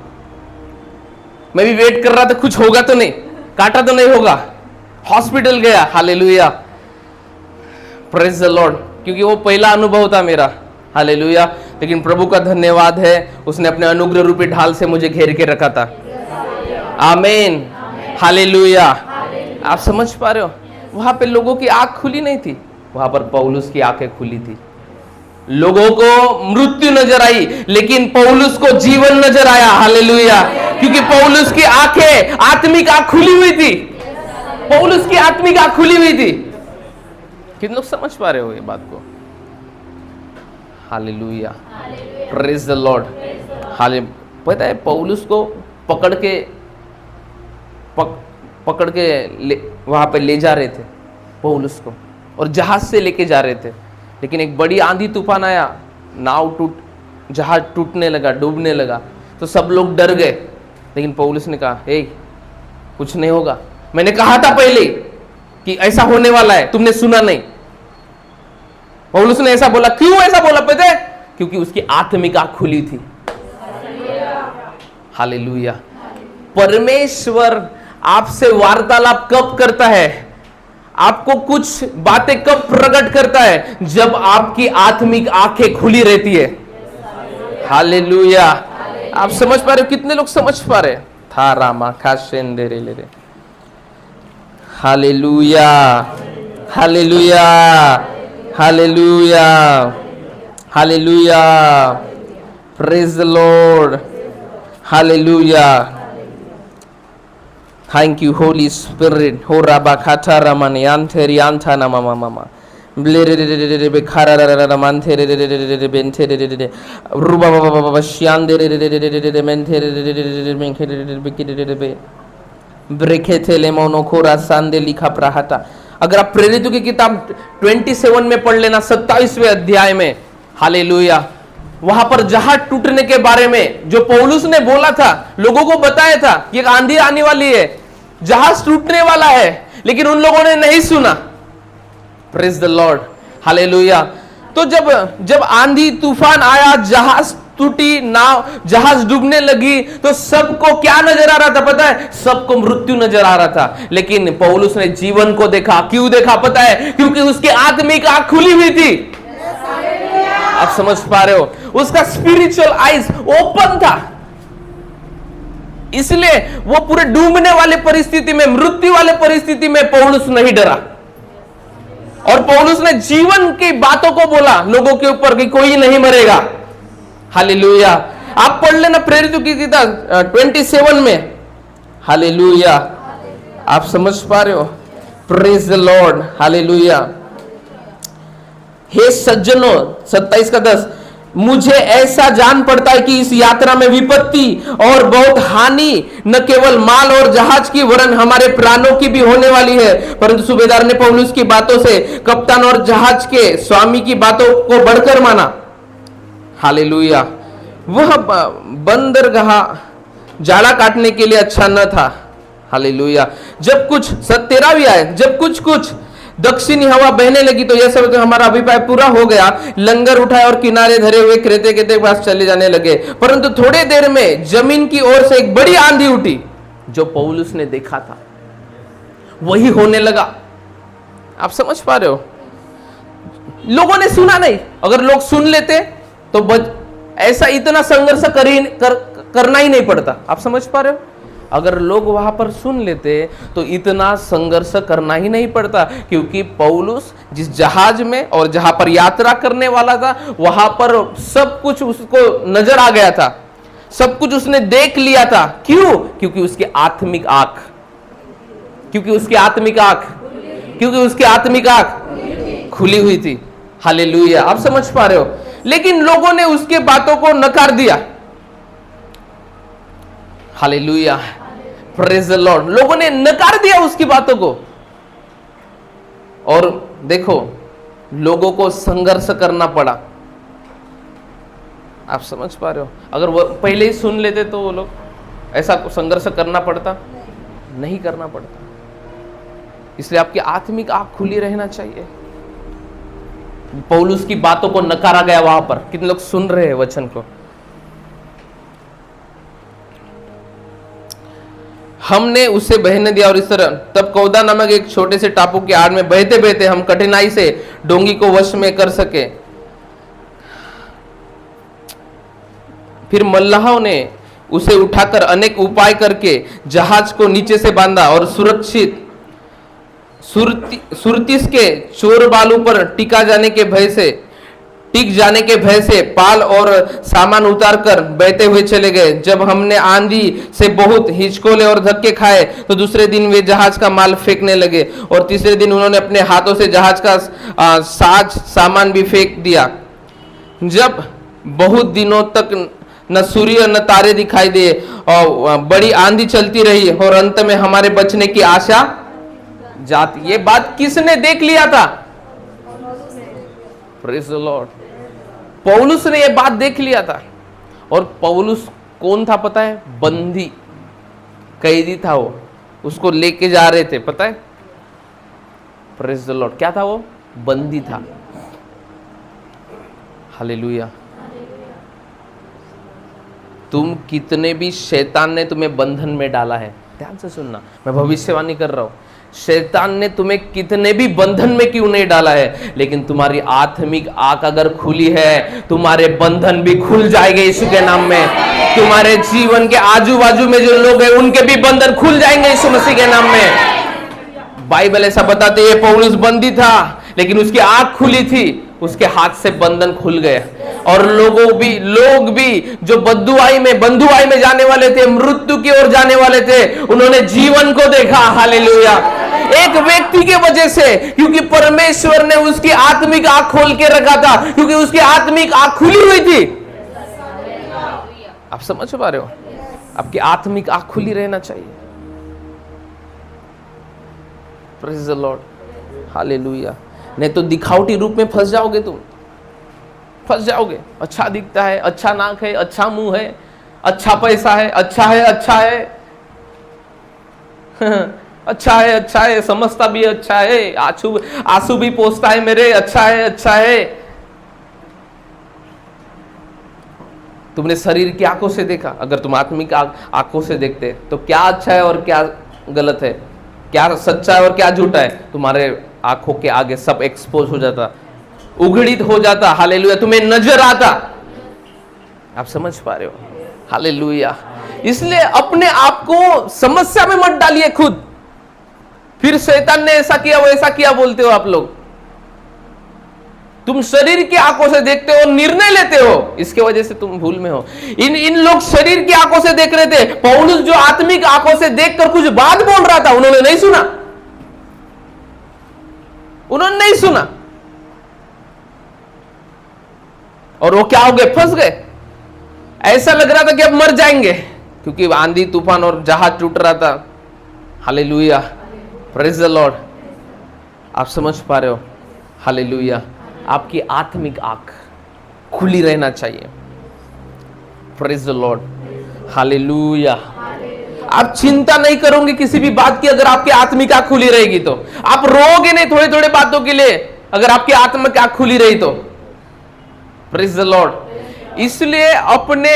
मैं भी वेट कर रहा था कुछ होगा तो नहीं, काटा तो नहीं होगा। हॉस्पिटल गया। हालेलुया। Praise the Lord. क्योंकि वो पहला अनुभव था मेरा। हालेलुया। लेकिन प्रभु का धन्यवाद है, उसने अपने अनुग्रह रूपी ढाल से मुझे घेर के रखा था। आमीन। हालेलुया। आप समझ पा रहे हो? वहां पे लोगों की आंख खुली नहीं थी, वहां पर पौलुस की आंखें खुली थी। लोगों को मृत्यु नजर आई, लेकिन पौलुस को जीवन नजर आया। हालेलुया। क्योंकि पौलुस की आंखें, आत्मिक आंख खुली हुई थी। पौलुस की आत्मिक आंख खुली हुई थी। कितने लोग समझ पा रहे हो ये बात को? हालेलुया। Praise the Lord. हाले पता है पौलुस को पकड़ के वहां पे ले जा रहे थे पौलुस को, और जहाज से लेके जा रहे थे। लेकिन एक बड़ी आंधी तूफान आया, जहाज टूटने लगा, डूबने लगा, तो सब लोग डर गए। लेकिन पौलुस ने कहा, हे कुछ नहीं होगा, मैंने कहा था पहले कि ऐसा होने वाला है, तुमने सुना नहीं। पौलुस ने ऐसा बोला। क्यों ऐसा बोला पता है? क्योंकि उसकी आत्मिक आंख खुली थी। हालेलुया। परमेश्वर आपसे वार्तालाप कब करता है? आपको कुछ बातें कब प्रकट करता है? जब आपकी आत्मिक आंखें खुली रहती है। हालेलुया। आप समझ पा रहे हो? कितने लोग समझ पा रहे? था रामा खासेन दे रे ले रे। Hallelujah. Hallelujah. Hallelujah. Hallelujah. Praise the Lord. Hallelujah. Thank you Holi spirit. हो राबा खाता रमन यांथेरी यांथा नमा मामा ब्लेरे रे रे रे बेखारा रे रे मानथे रे रे रे रे बेंथे रे रे रे रुबा बाबा बाबा श्यान दे रे रे रे रे मेंथे रे रे रे मेंखे रे रे बेकी रे रे बे ब्रेखे थे ले मोनो खोरा सांदे लिखा प्राहता। अगर आप प्रेरितों की किताब 27 में पढ़ लेना, 27वें अध्याय में। हालेलुया। वहां पर जहाज टूटने के बारे में जो पौलुस ने बोला था, लोगों को बताया था कि एक आंधी आने वाली है, जहाज टूटने वाला है, लेकिन उन लोगों ने नहीं सुना। Praise the Lord. हालेलुया। तो जब आंधी तूफान आया, जहाज टूटी, नाव जहाज डूबने लगी, तो सबको क्या नजर आ रहा था पता है? सबको मृत्यु नजर आ रहा था। लेकिन पौलुस ने जीवन को देखा। क्यों देखा पता है? क्योंकि उसकी आत्मिक आंख खुली हुई थी। आप समझ पा रहे हो? उसका स्पिरिचुअल आइज ओपन था, इसलिए वो पूरे डूबने वाले परिस्थिति में, मृत्यु वाले परिस्थिति में पौलुस नहीं डरा। और पौलुस ने जीवन की बातों को बोला लोगों के ऊपर कि कोई नहीं मरेगा। हालेलुया। आप पढ़ लेना प्रेरितों की किताब 27 में। हालेलुया। आप समझ पा रहे हो? Praise the Lord. हालेलुया। हे सज्जनों, 27 का 10, मुझे ऐसा जान पड़ता है कि इस यात्रा में विपत्ति और बहुत हानि न केवल माल और जहाज की वरन हमारे प्राणों की भी होने वाली है। परंतु सूबेदार ने पौलुस की बातों से कप्तान और जहाज के स्वामी की बातों को बढ़कर माना। हालेलुया। वह बंदरगाह जाड़ा काटने के लिए अच्छा न था। हालेलुया। जब कुछ 13वीं आयत, जब कुछ दक्षिणी हवा बहने लगी तो यह सब तो हमारा अभिप्राय पूरा हो गया। लंगर उठाए और किनारे धरे हुए क्रेते के पास चले जाने लगे। परंतु थोड़े देर में जमीन की ओर से एक बड़ी आंधी उठी। जो पौलुस ने देखा था वही होने लगा। आप समझ पा रहे हो? लोगों ने सुना नहीं। अगर लोग सुन लेते तो ऐसा इतना संघर्ष करना ही नहीं पड़ता। आप समझ पा रहे हो? अगर लोग वहां पर सुन लेते तो इतना संघर्ष करना ही नहीं पड़ता, क्योंकि पौलुस जिस जहाज में और जहां पर यात्रा करने वाला था वहां पर सब कुछ उसको नजर आ गया था, सब कुछ उसने देख लिया था। क्यों? क्योंकि उसकी आत्मिक आंख खुली हुई थी। हालेलुया। आप समझ पा रहे हो? लेकिन लोगों ने उसके बातों को नकार दिया। Hallelujah, praise the Lord. लोगों ने नकार दिया उसकी बातों को। और देखो, लोगों को संघर्ष करना पड़ा। आप समझ पा रहे हो? अगर वो पहले ही सुन लेते तो वो लोग ऐसा संघर्ष करना पड़ता? नहीं करना पड़ता। इसलिए आपकी आत्मिक आंख खुली रहना चाहिए। पौलुस की बातों को नकारा गया वहां पर। कितने लोग सुन रहे हैं वचन को? हमने उसे बहने दिया और इस तरह तब कौदा नामक एक छोटे से टापू के आड़ में बहते बहते हम कठिनाई से डोंगी को वश में कर सके। फिर मल्लाहों ने उसे उठाकर अनेक उपाय करके जहाज को नीचे से बांधा और सुरक्षित सुरतीस के चोर बालू पर टिक जाने के भय से पाल और सामान उतार कर बहते हुए चले गए। जब हमने आंधी से बहुत हिचकोले और धक्के खाए तो दूसरे दिन वे जहाज का माल फेंकने लगे और तीसरे दिन उन्होंने अपने हाथों से जहाज का साज सामान भी फेंक दिया। जब बहुत दिनों तक न सूर्य न तारे दिखाई दिए और बड़ी आंधी चलती रही और अंत में हमारे बचने की आशा जाती। ये बात किसने देख लिया था? Praise the Lord. पौलुस ने ये बात देख लिया था। और पौलुस कौन था पता है? बंदी, कैदी था वो। उसको लेके जा रहे थे, पता है? Praise the Lord. क्या था वो? बंदी था। हालेलुया। तुम कितने भी शैतान ने तुम्हें बंधन में डाला है, ध्यान से सुनना, मैं भविष्यवाणी कर रहा हूं। शैतान ने तुम्हें कितने भी बंधन में क्यों नहीं डाला है, लेकिन तुम्हारी आत्मिक आंख अगर खुली है, तुम्हारे बंधन भी खुल जाएंगे यीशु के नाम में। तुम्हारे जीवन के आजू बाजू में जो लोग हैं उनके भी बंधन खुल जाएंगे यीशु मसीह के नाम में। बाइबल ऐसा बताते हैं पौलुस बंदी था, लेकिन उसकी आंख खुली थी, उसके हाथ से बंधन खुल गए। और लोग भी जो बंधुआई में जाने वाले थे, मृत्यु की ओर जाने वाले थे, उन्होंने जीवन को देखा। हालेलुया। एक व्यक्ति के वजह से, क्योंकि परमेश्वर ने उसकी आत्मिक आंख खोल के रखा था, क्योंकि उसकी आत्मिक आंख खुली हुई थी। आप समझ पा रहे हो? आपकी आत्मिक आंख खुली रहना चाहिए। Praise the Lord. हालेलुया। नहीं तो दिखावटी रूप में फंस जाओगे, तुम फंस जाओगे। अच्छा दिखता है, अच्छा नाक है, अच्छा मुंह है, अच्छा पैसा है, अच्छा है अच्छा है, समझता भी अच्छा है, आंसू भी पोंछता है मेरे, अच्छा है। तुमने शरीर की आंखों से देखा। अगर तुम आत्मिक आंखों से देखते तो क्या अच्छा है और क्या गलत है, क्या सच्चा है और क्या झूठा है, तुम्हारे आंखों के आगे सब एक्सपोज हो जाता, उघड़ित हो जाता। हालेलुया। तुम्हें नजर आता। आप समझ पा रहे हो? हालेलुया। इसलिए अपने आप को समस्या में मत डालिए खुद। फिर शैतान ने ऐसा किया, वैसा किया बोलते हो आप लोग। तुम शरीर की आंखों से देखते हो, निर्णय लेते हो, इसके वजह से तुम भूल में हो। इन लोग शरीर की आंखों से देख रहे थे। पौलुस जो आत्मिक आंखों से देखकर कुछ बात बोल रहा था, उन्होंने नहीं सुना। और वो क्या हो गए? फंस गए। ऐसा लग रहा था कि अब मर जाएंगे, क्योंकि आंधी तूफान और जहाज टूट रहा था। हालेलुया। Praise the Lord. आप समझ पा रहे हो? हालेलुया। आपकी आत्मिक आंख खुली रहना चाहिए। Praise the Lord. हालेलुया। आप चिंता नहीं करोगे किसी भी बात की, अगर आपकी आत्मिक आंख खुली रहेगी तो। आप रोगे नहीं थोड़े थोड़े बातों के लिए, अगर आपकी आत्मिक आंख खुली रही तो। Praise the Lord. इसलिए अपने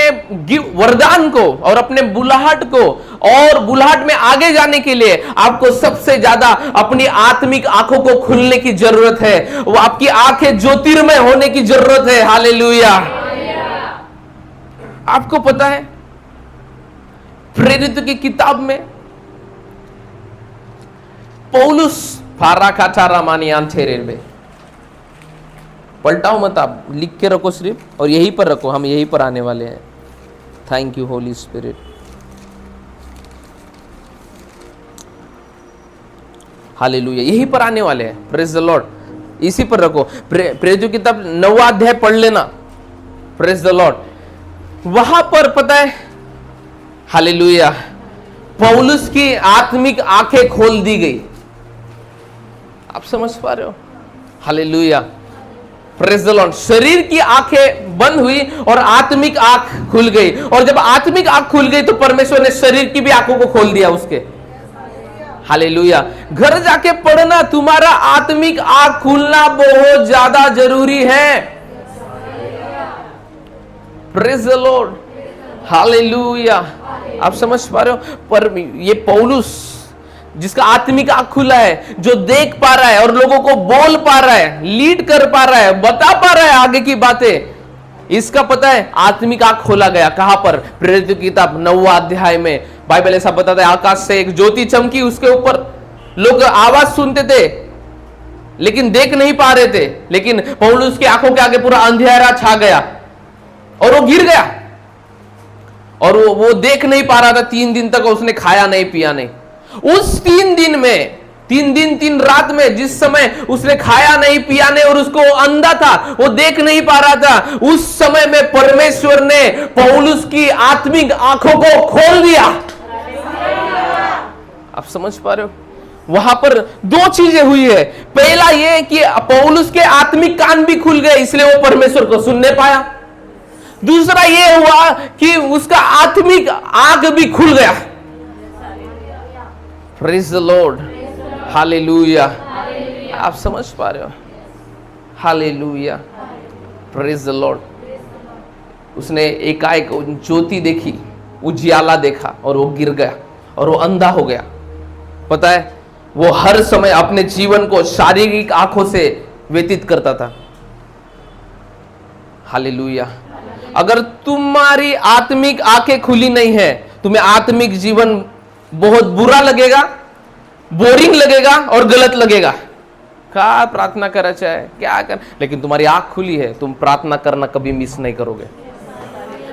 वरदान को और अपने बुलाहट को और बुलाहट में आगे जाने के लिए आपको सबसे ज्यादा अपनी आत्मिक आंखों को खुलने की जरूरत है। वो आपकी आंखें ज्योतिर्मय होने की जरूरत है। हालेलुया। आपको पता है प्रेरित की किताब में पौलुस में, पलटाओ मत, आप लिख के रखो सिर्फ, और यहीं पर रखो, हम यहीं पर आने वाले हैं। Thank you Holi spirit. Hallelujah, यहीं पर आने वाले हैं। Praise the Lord. इसी पर रखो, प्रेरित की किताब 9वां अध्याय पढ़ लेना। Praise the Lord. वहां पर पता है, हालेलुया, पौलुस की आत्मिक आंखें खोल दी गई। आप समझ पा रहे हो? Hallelujah, praise the Lord. शरीर की आंखें बंद हुई और आत्मिक आंख खुल गई, और जब आत्मिक आंख खुल गई तो परमेश्वर ने शरीर की भी आंखों को खोल दिया उसके। हालेलुया। घर जाके पढ़ना, तुम्हारा आत्मिक आंख खुलना बहुत ज्यादा जरूरी है। Praise the Lord. हालेलुया। आप समझ पा रहे हो? पर ये पौलुस जिसका आत्मिक आंख खुला है, जो देख पा रहा है और लोगों को बोल पा रहा है, लीड कर पा रहा है, बता पा रहा है आगे की बातें, इसका पता है आत्मिक आंख खोला गया। कहां पर? प्रेरित की किताब 9वां अध्याय में बाइबल ऐसा बताता है, आकाश से एक ज्योति चमकी, उसके ऊपर लोग आवाज सुनते थे लेकिन देख नहीं पा रहे थे, लेकिन पौलुस की आंखों के आगे पूरा अंधेरा छा गया और वो गिर गया, और वो देख नहीं पा रहा था। 3 दिन तक उसने खाया नहीं, पिया नहीं। उस 3 दिन में, 3 दिन 3 रात में, जिस समय उसने खाया नहीं, पिया नहीं और उसको अंधा था, वो देख नहीं पा रहा था, उस समय में परमेश्वर ने पौलुस की आत्मिक आंखों को खोल दिया। आप समझ पा रहे हो? वहां पर 2 चीजें हुई है। पहला ये कि पौलुस के आत्मिक कान भी खुल गए, इसलिए वो परमेश्वर को सुनने पाया। दूसरा ये हुआ कि उसका आत्मिक आंख भी खुल गया। Praise the Lord. हालेलुया। आप समझ पा रहे हो? हालेलुया। Praise the Lord. उसने एकाएक ज्योति देखी, उजियाला देखा, और वो गिर गया और वो अंधा हो गया। पता है, वो हर समय अपने जीवन को शारीरिक आंखों से व्यतीत करता था। हालेलुया। अगर तुम्हारी आत्मिक आंखें खुली नहीं है, तुम्हें आत्मिक जीवन बहुत बुरा लगेगा, बोरिंग लगेगा और गलत लगेगा। क्या प्रार्थना करना चाहे, क्या कर, लेकिन तुम्हारी आंख खुली है, तुम प्रार्थना करना कभी मिस नहीं करोगे।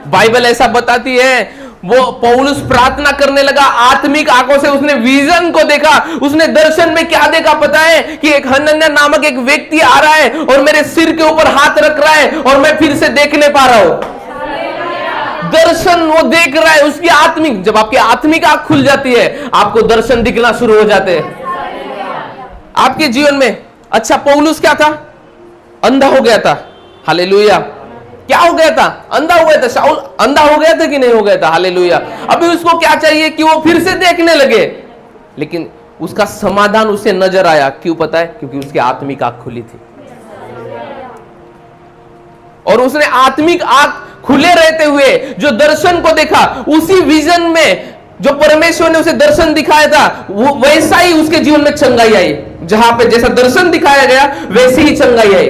बाइबल ऐसा बताती है, वो पौलुस प्रार्थना करने लगा, आत्मिक आंखों से उसने विजन को देखा। उसने दर्शन में क्या देखा पता है? कि एक हनन्याह नामक एक व्यक्ति आ रहा है और मेरे सिर के ऊपर हाथ रख रहा है और मैं फिर से देखने पा रहा हूं। दर्शन वो देख रहा है, उसकी आत्मिक, जब आपकी आत्मिक आंख खुल जाती है, आपको दर्शन दिखना शुरू हो जाते हैं आपके जीवन में। अच्छा, पौलुस क्या था? अंधा हो गया था। हालेलुया। क्या हो गया था? अंधा हो गया था। शाऊल अंधा हो गया था कि नहीं हो गया था? हालेलुया। अभी उसको क्या चाहिए? कि वो फिर से देखने लगे, लेकिन उसका समाधान उसे नजर आया। क्यों पता है? क्योंकि उसकी आत्मिक आंख खुली थी, और उसने आत्मिक आंख खुले रहते हुए जो दर्शन को देखा, उसी विजन में जो परमेश्वर ने उसे दर्शन दिखाया था, वो वैसा ही उसके जीवन में चंगाई आई। जहां पे जैसा दर्शन दिखाया गया वैसी ही चंगाई आई।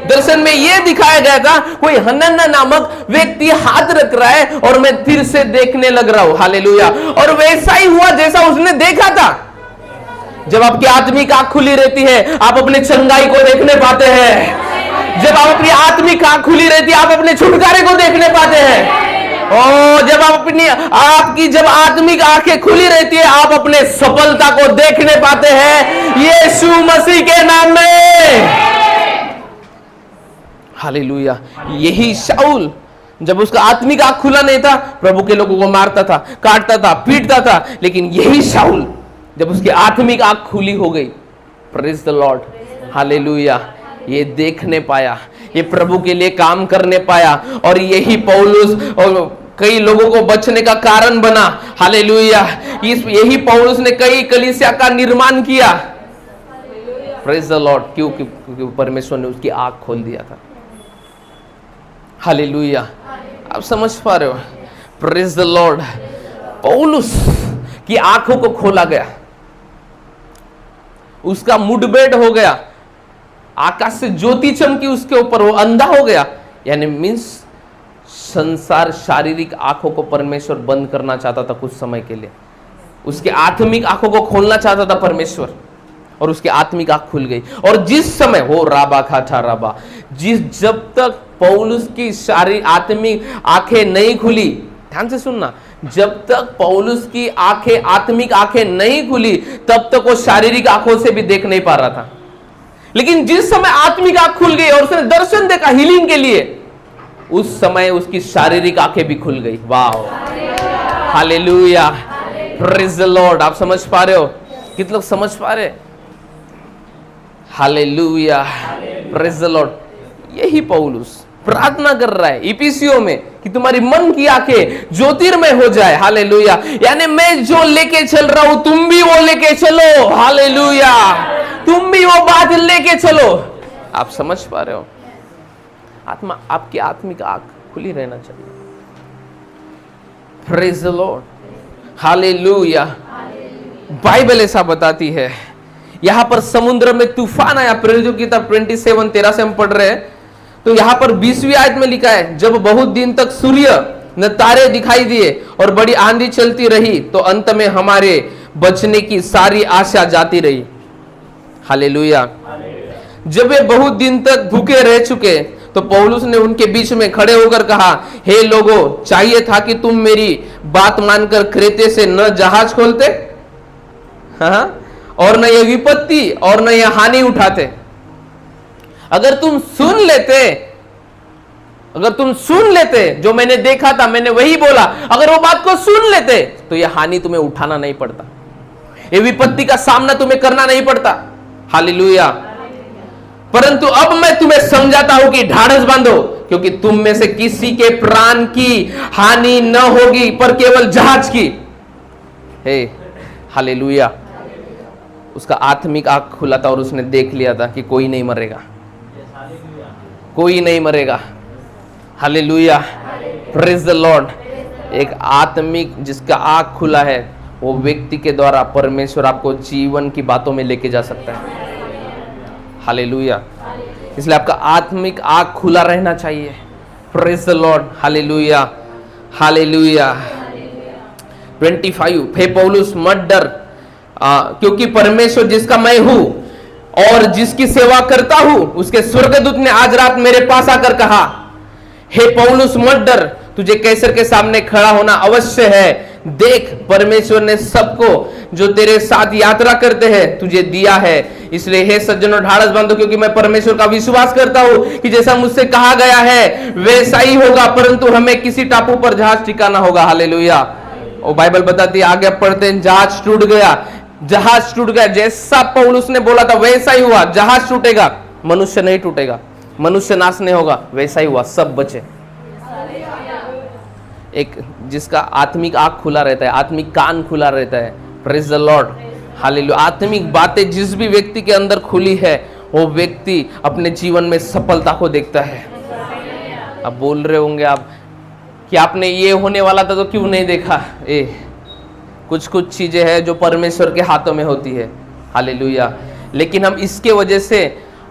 दर्शन में यह दिखाया गया था, कोई हनन्याह नामक व्यक्ति हाथ रख रहा है और मैं फिर से देखने लग रहा हूं। हालेलुया। और वैसा ही हुआ जैसा उसने देखा था। जब आपकी आत्मिक आंख खुली रहती है, आप अपने चंगाई को देखने पाते हैं। जब आप अपनी आत्मिक आंख खुली रहती है, आप अपने छुटकारे को देखने पाते हैं। और जब आपकी जब आत्मिक आंखें खुली रहती है, आप अपने सफलता को देखने पाते हैं, यीशु मसीह के नाम में। हालेलुया। यही शाऊल, जब उसका आत्मिक आंख खुला नहीं था, प्रभु के लोगों को मारता था, काटता था, पीटता था। लेकिन यही शाऊल, जब उसकी आत्मिक आंख खुली हो गई, प्रेज द लॉर्ड, हालेलुया, ये देखने पाया, ये प्रभु के लिए काम करने पाया। और यही पौलुस और कई लोगों को बचने का कारण बना। हालेलुया। यही पौलुस ने कई कलीसिया का निर्माण किया। Praise the Lord. क्योंकि परमेश्वर ने उसकी आंख खोल दिया था। हालेलुया। आप समझ पा रहे हो? Praise the Lord. पौलुस की आंखों को खोला गया, उसका मुठभेड़ हो गया, आकाश से ज्योति चमकी उसके ऊपर, वो अंधा हो गया। यानी मीन्स संसार शारीरिक आंखों को परमेश्वर बंद करना चाहता था कुछ समय के लिए, उसके आत्मिक आंखों को खोलना चाहता था परमेश्वर, और उसकी आत्मिक आंख खुल गई। और जिस समय हो राबा खाठा राबा, जब तक पौलुस की शारीरिक आत्मिक आंखें नहीं खुली, ध्यान से सुनना, जब तक पौलुस की आंखें आत्मिक आंखें नहीं खुली तब तक वो शारीरिक आंखों से भी देख नहीं पा रहा था। लेकिन जिस समय आत्मिक आंख खुल गई और उसने दर्शन देखा हीलिंग के लिए, उस समय उसकी शारीरिक आंखें भी खुल गई। वाह, हालेलुया, प्रेज द लॉर्ड। आप समझ पा रहे हो? कितने लोग समझ पा रहे? Hallelujah, praise the Lord. यही पौलुस प्रार्थना कर रहा है इफिसियों में कि तुम्हारी मन की आंखें ज्योतिर्मय हो जाए। हालेलुया। यानी मैं जो लेके चल रहा हूं तुम भी वो लेके चलो। हालेलुया, तुम भी वो बात लेके चलो। आप समझ पा रहे हो? आत्मा, आपकी आत्मिक आंख खुली रहना चाहिए। Praise the Lord, hallelujah. Bible ऐसा बताती है। यहां पर समुद्र में तूफान आया। प्रेरितों की किताब 27:13 से हम पढ़ रहे हैं, तो यहां पर 20वीं आयत में लिखा है, जब बहुत दिन तक सूर्य न तारे दिखाई दिए और बड़ी आंधी चलती रही तो अंत में हमारे बचने की सारी आशा जाती रही। हालेलुया। जब वे बहुत दिन तक भूखे रह चुके तो पौलुस ने उनके बीच में खड़े होकर कहा, हे लोगों, चाहिए था कि तुम मेरी बात मानकर क्रेते से न जहाज खोलते, हाँ, और न यह विपत्ति और न यह हानि उठाते। अगर तुम सुन लेते जो मैंने देखा था, मैंने वही बोला, अगर वो बात को सुन लेते तो यह हानि तुम्हें उठाना नहीं पड़ता, ये विपत्ति का सामना तुम्हें करना नहीं पड़ता। हालेलुया। परंतु अब मैं तुम्हें समझाता हूं कि ढाढ़स बांधो, क्योंकि तुम में से किसी के प्राण की हानि न होगी पर केवल जहाज की। हे हालेलुया। उसका आत्मिक आंख खुला था और उसने देख लिया था कि कोई नहीं मरेगा, कोई नहीं मरेगा। Hallelujah, praise the Lord. एक आत्मिक जिसका आंख खुला है, वो व्यक्ति के द्वारा परमेश्वर आपको जीवन की बातों में लेके जा सकता है। हालेलुया। इसलिए आपका आत्मिक आंख खुला रहना चाहिए। Praise the Lord, hallelujah, hallelujah. 25, हे पौलुस मत डर, क्योंकि परमेश्वर जिसका मैं हूं और जिसकी सेवा करता हूं, उसके स्वर्गदूत ने आज रात मेरे पास आकर कहा, हे पौलुस मत डर, तुझे कैसर के सामने खड़ा होना अवश्य है। देख, परमेश्वर ने सबको जो तेरे साथ यात्रा करते हैं तुझे दिया है। इसलिए हे सज्जनों, ढाढ़स बांधो, क्योंकि मैं परमेश्वर का विश्वास करता हूं कि जैसा मुझसे कहा गया है वैसा ही होगा, परंतु हमें किसी टापू पर जहाज ठिकाना होगा। हालेलुया। और बाइबल बताती है, आगे पढ़ते हैं, जहाज टूट गया, जहाज टूट गया। जैसा पौलुस ने बोला था वैसा ही हुआ। जहाज टूटेगा, मनुष्य नहीं टूटेगा, मनुष्य नाश नहीं होगा। वैसा ही हुआ, सब बचे। एक जिसका आत्मिक आंख खुला रहता है, आत्मिक कान खुला रहता है। Praise the Lord, hallelujah. आत्मिक बातें जिस भी व्यक्ति के अंदर खुली है, वो व्यक्ति अपने जीवन में सफलता को देखता है। अब बोल रहे होंगे आप कि आपने ये होने वाला था तो क्यों नहीं देखा? कुछ कुछ चीजें हैं जो परमेश्वर के हाथों में होती है। हालेलुया। लेकिन हम इसके वजह से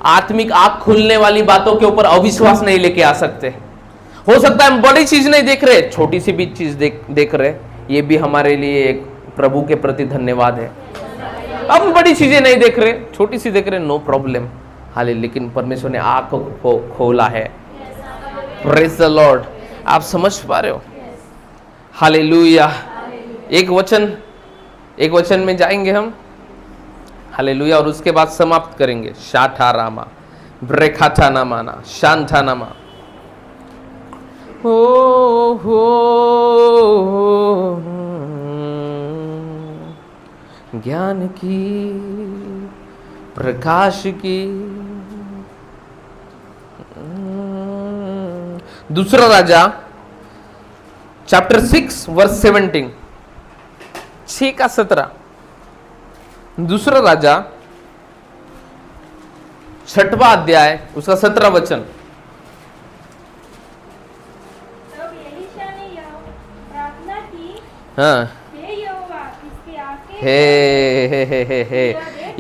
आत्मिक आंख खुलने वाली बातों के ऊपर अविश्वास नहीं लेके आ सकते। हो सकता है हम बड़ी चीज नहीं देख रहे, छोटी सी भी चीज देख रहे, ये भी हमारे लिए एक प्रभु के प्रति धन्यवाद है। हम बड़ी चीजें नहीं देख रहे, छोटी सी देख रहे, नो प्रॉब्लम। हालेलुया। लेकिन परमेश्वर ने आंखों को खोला है। Praise the Lord. आप समझ पा रहे हो? हालेलुया। एक वचन में जाएंगे हम, हालेलुया, और उसके बाद समाप्त करेंगे। शाठा रामा ब्रेखाथा नामाना शांता नामा। हो ज्ञान की, प्रकाश की। दूसरा राजा चैप्टर 6 वर्स 17, 6 का 17। दूसरा राजा 6वां अध्याय उसका 17 वचन। तब एलीशा ने प्रार्थना की, हाँ, हे यहोवा, इसकी आंखें हे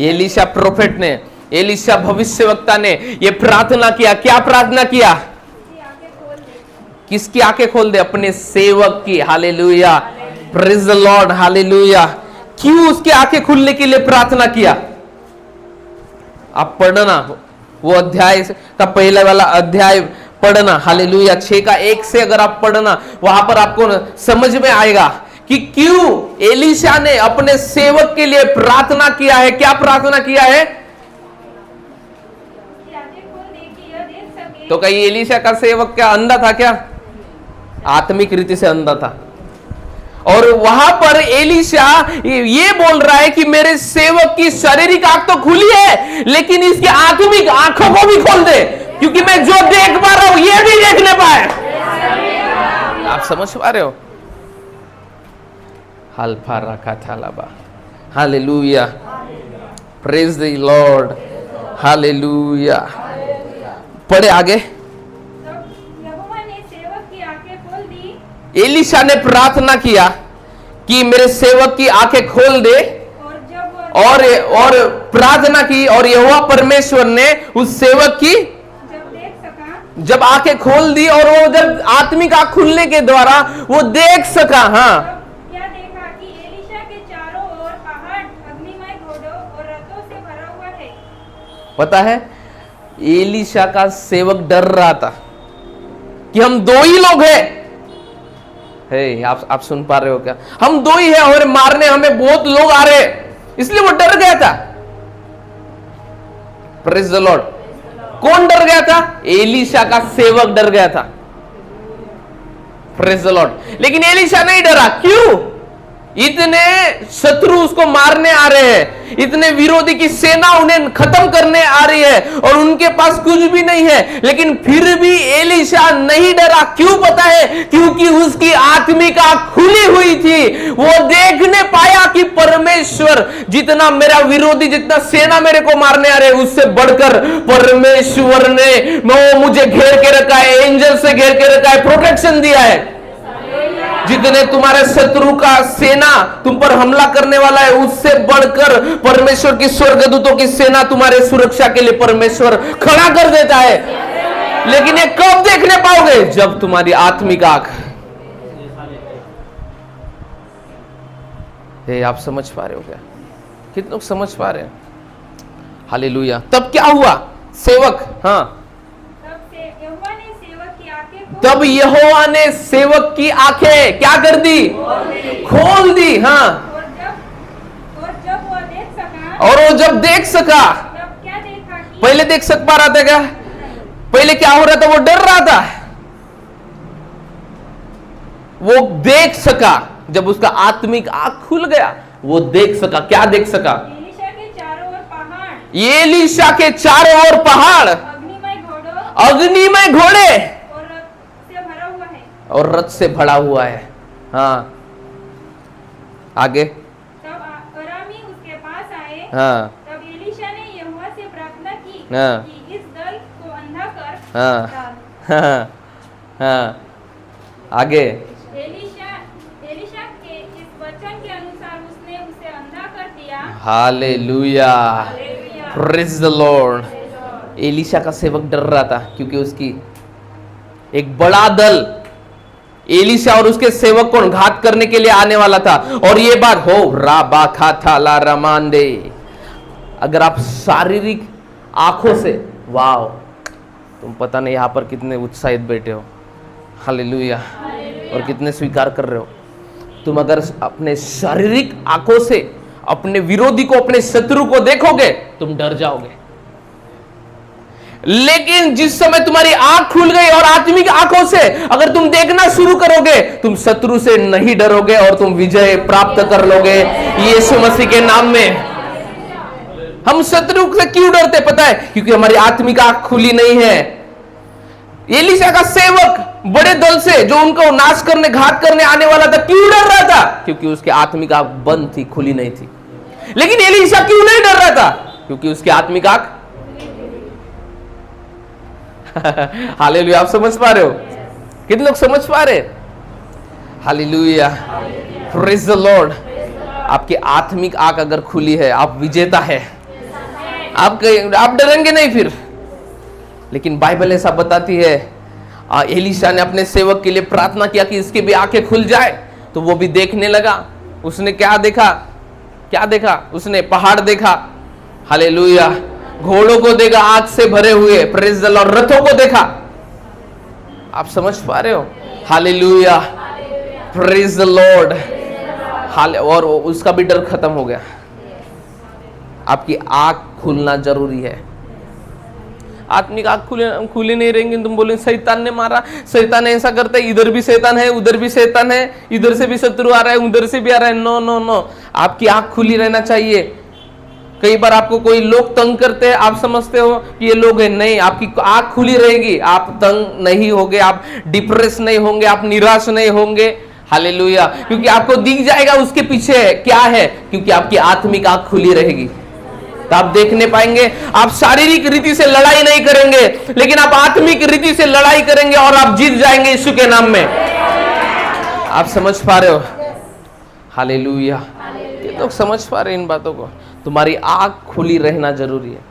एलीशा प्रोफेट ने, एलीशा भविष्यवक्ता ने ये प्रार्थना किया। क्या प्रार्थना किया? इसकी आंखें खोल दे। किसकी आंखें खोल दे? अपने सेवक की। Hallelujah, praise the Lord, hallelujah. क्यों उसकी आंखें खुलने के लिए प्रार्थना किया? आप पढ़ना वो अध्याय का पहला वाला अध्याय पढ़ना, हालेलुया 6 का 1 से अगर आप पढ़ना, वहां पर आपको समझ में आएगा कि क्यों एलीशा ने अपने सेवक के लिए प्रार्थना किया है। क्या प्रार्थना किया है? इसकी आंखें खोल दे कि यह देख सके। तो कहीं एलीशा का सेवक क्या अंधा था? क्या आत्मिक रीति से अंधा था? और वहां पर एलीशा ये बोल रहा है कि मेरे सेवक की शारीरिक आंख तो खुली है, लेकिन इसकी आत्मिक आंखों को भी खोल दे, क्योंकि मैं जो देख पा रहा हूं ये भी देखने पाए। आप समझ पा रहे हो? हल्फा रखा था लाबा, hallelujah, praise the Lord, hallelujah. पढ़े आगे। तब यहोवा ने सेवक की आंखें खोल दी एलीशा ने प्रार्थना किया कि मेरे सेवक की आंखें खोल दे, और जब वह और प्रार्थना की, और यहोवा परमेश्वर ने उस सेवक की जब देख सका, जब आंखें खोल दी, और वो जब आत्मिक आंख खुलने के द्वारा वो देख सका। हाँ, तब क्या देखा कि एलीशा के चारों ओर पहाड़ अग्निमय घोड़ों और रथों से भरा हुआ है। पता है एलीशा का सेवक डर रहा था कि हम दो ही लोग हैं। आप सुन पा रहे हो क्या? हम दो ही हैं और मारने हमें बहुत लोग आ रहे हैं, इसलिए वो डर गया था। Praise the Lord. कौन डर गया था? एलीशा का सेवक डर गया था। Praise the Lord. लेकिन एलीशा नहीं डरा। क्यों? इतने शत्रु उसको मारने आ रहे हैं, इतने विरोधी की सेना उन्हें खत्म करने आ रही है, और उनके पास कुछ भी नहीं है, लेकिन फिर भी एलीशा नहीं डरा। क्यों पता है? क्योंकि उसकी आत्मिक आंख खुली हुई थी। वो देखने पाया कि परमेश्वर जितना मेरा विरोधी, जितना सेना मेरे को मारने आ रहे हैं, उससे बढ़कर परमेश्वर ने वो मुझे घेर के रखा है, एंजल से घेर के रखा है, प्रोटेक्शन दिया है। जितने तुम्हारे शत्रु का सेना तुम पर हमला करने वाला है, उससे बढ़कर परमेश्वर की स्वर्गदूतों की सेना तुम्हारे सुरक्षा के लिए परमेश्वर खड़ा कर देता है। लेकिन ये कब देखने पाओगे? जब तुम्हारी आत्मिक आंख। आप समझ पा रहे हो क्या? कितने लोग समझ पा रहे हैं? हालेलुया। तब क्या हुआ? सेवक, हाँ, तब यहोवा ने सेवक की आंखें क्या कर दी? खोल दी। हाँ, और जब वो देख सका, और वो जब देख सका, तब क्या देखा कि पहले देख सक पा रहा था क्या? पहले क्या हो रहा था? वो डर रहा था। वो देख सका जब उसका आत्मिक आंख खुल गया, वो देख सका। क्या देख सका? एलीशा के चारों ओर पहाड़, एलीशा के चारों ओर पहाड़, अग्निमय घोड़ों अग्निमय घोड़े और रथ से भरा हुआ है। और रथ से भरा हुआ है। हाँ, आगे। तब अरामी उसके पास आए। हाँ, तब एलीशा ने यहोवा से प्रार्थना की हाँ, कि इस दल को अंधा कर हाँ, डाल। हाँ, हाँ, आगे। एलीशा के इस वचन के अनुसार उसने उसे अंधा कर दिया। Hallelujah, praise the Lord. Elisha का सेवक डर रहा था क्योंकि उसकी एक बड़ा दल एलीशा और उसके सेवक को घात करने के लिए आने वाला था। और ये बात हो राबा खा था ला रमांडे। अगर आप शारीरिक आंखों से, वाव, तुम पता नहीं यहां पर कितने उत्साहित बैठे हो, हालेलुया, और कितने स्वीकार कर रहे हो। तुम अगर अपने शारीरिक आंखों से अपने विरोधी को, अपने शत्रु को देखोगे, तुम डर जाओगे। लेकिन जिस समय तुम्हारी आंख खुल गई और आत्मिक आंखों से अगर तुम देखना शुरू करोगे, तुम शत्रु से नहीं डरोगे और तुम विजय प्राप्त कर लोगे यीशु मसीह के नाम में। हम शत्रु से क्यों डरते पता है? क्योंकि हमारी आत्मिक आंख खुली नहीं है। एलीशा का सेवक बड़े दल से जो उनको नाश करने, घात करने आने वाला था, क्यों डर रहा था? क्योंकि उसकी आत्मिक आंख बंद थी, खुली नहीं थी। लेकिन एलीशा क्यों नहीं डर रहा था? क्योंकि उसकी आत्मिक आंख हालेलुया। आप समझ पा रहे हो? कितने लोग समझ पा रहे? Hallelujah, praise the Lord. आपकी आत्मिक आंख अगर खुली है, आप विजेता है। आप डरेंगे नहीं फिर। लेकिन बाइबल ऐसा बताती है, एलीशा ने अपने सेवक के लिए प्रार्थना किया कि इसकी भी आंखें खुल जाए, तो वो भी देखने लगा। उसने क्या देखा? क्या देखा उसने? पहाड़ देखा, हालेलुया। घोड़ों को देखा आग से भरे हुए, प्रेज द लॉर्ड। रथों को देखा। आप समझ पा रहे हो? Hallelujah, praise the Lord. और उसका भी डर खत्म हो गया। आपकी आंख खुलना जरूरी है। आत्मिक आंख खुले नहीं रहेंगे, तुम बोले शैतान ने मारा, शैतान ऐसा करता है, इधर भी शैतान है, उधर भी शैतान है, इधर से भी शत्रु आ रहा है, उधर से भी आ रहा है। नो नो नो, आपकी आंख खुली रहना चाहिए। कई बार आपको कोई लोग तंग करते हैं, आप समझते हो कि ये लोग हैं। नहीं, आपकी आंख खुली रहेगी, आप तंग नहीं होंगे, आप डिप्रेस नहीं होंगे, आप निराश नहीं होंगे। हालेलुया, क्योंकि आपको दिख जाएगा उसके पीछे क्या है, क्योंकि आपकी आत्मिक आंख खुली रहेगी। तो आप देखने पाएंगे। आप शारीरिक रीति से लड़ाई नहीं करेंगे, लेकिन आप आत्मिक रीति से लड़ाई करेंगे और आप जीत जाएंगे यीशु के नाम में। आप समझ पा रहे हो? हालेलुया। ये लोग समझ पा रहे हैं इन बातों को? तुम्हारी आंख खुली रहना जरूरी है।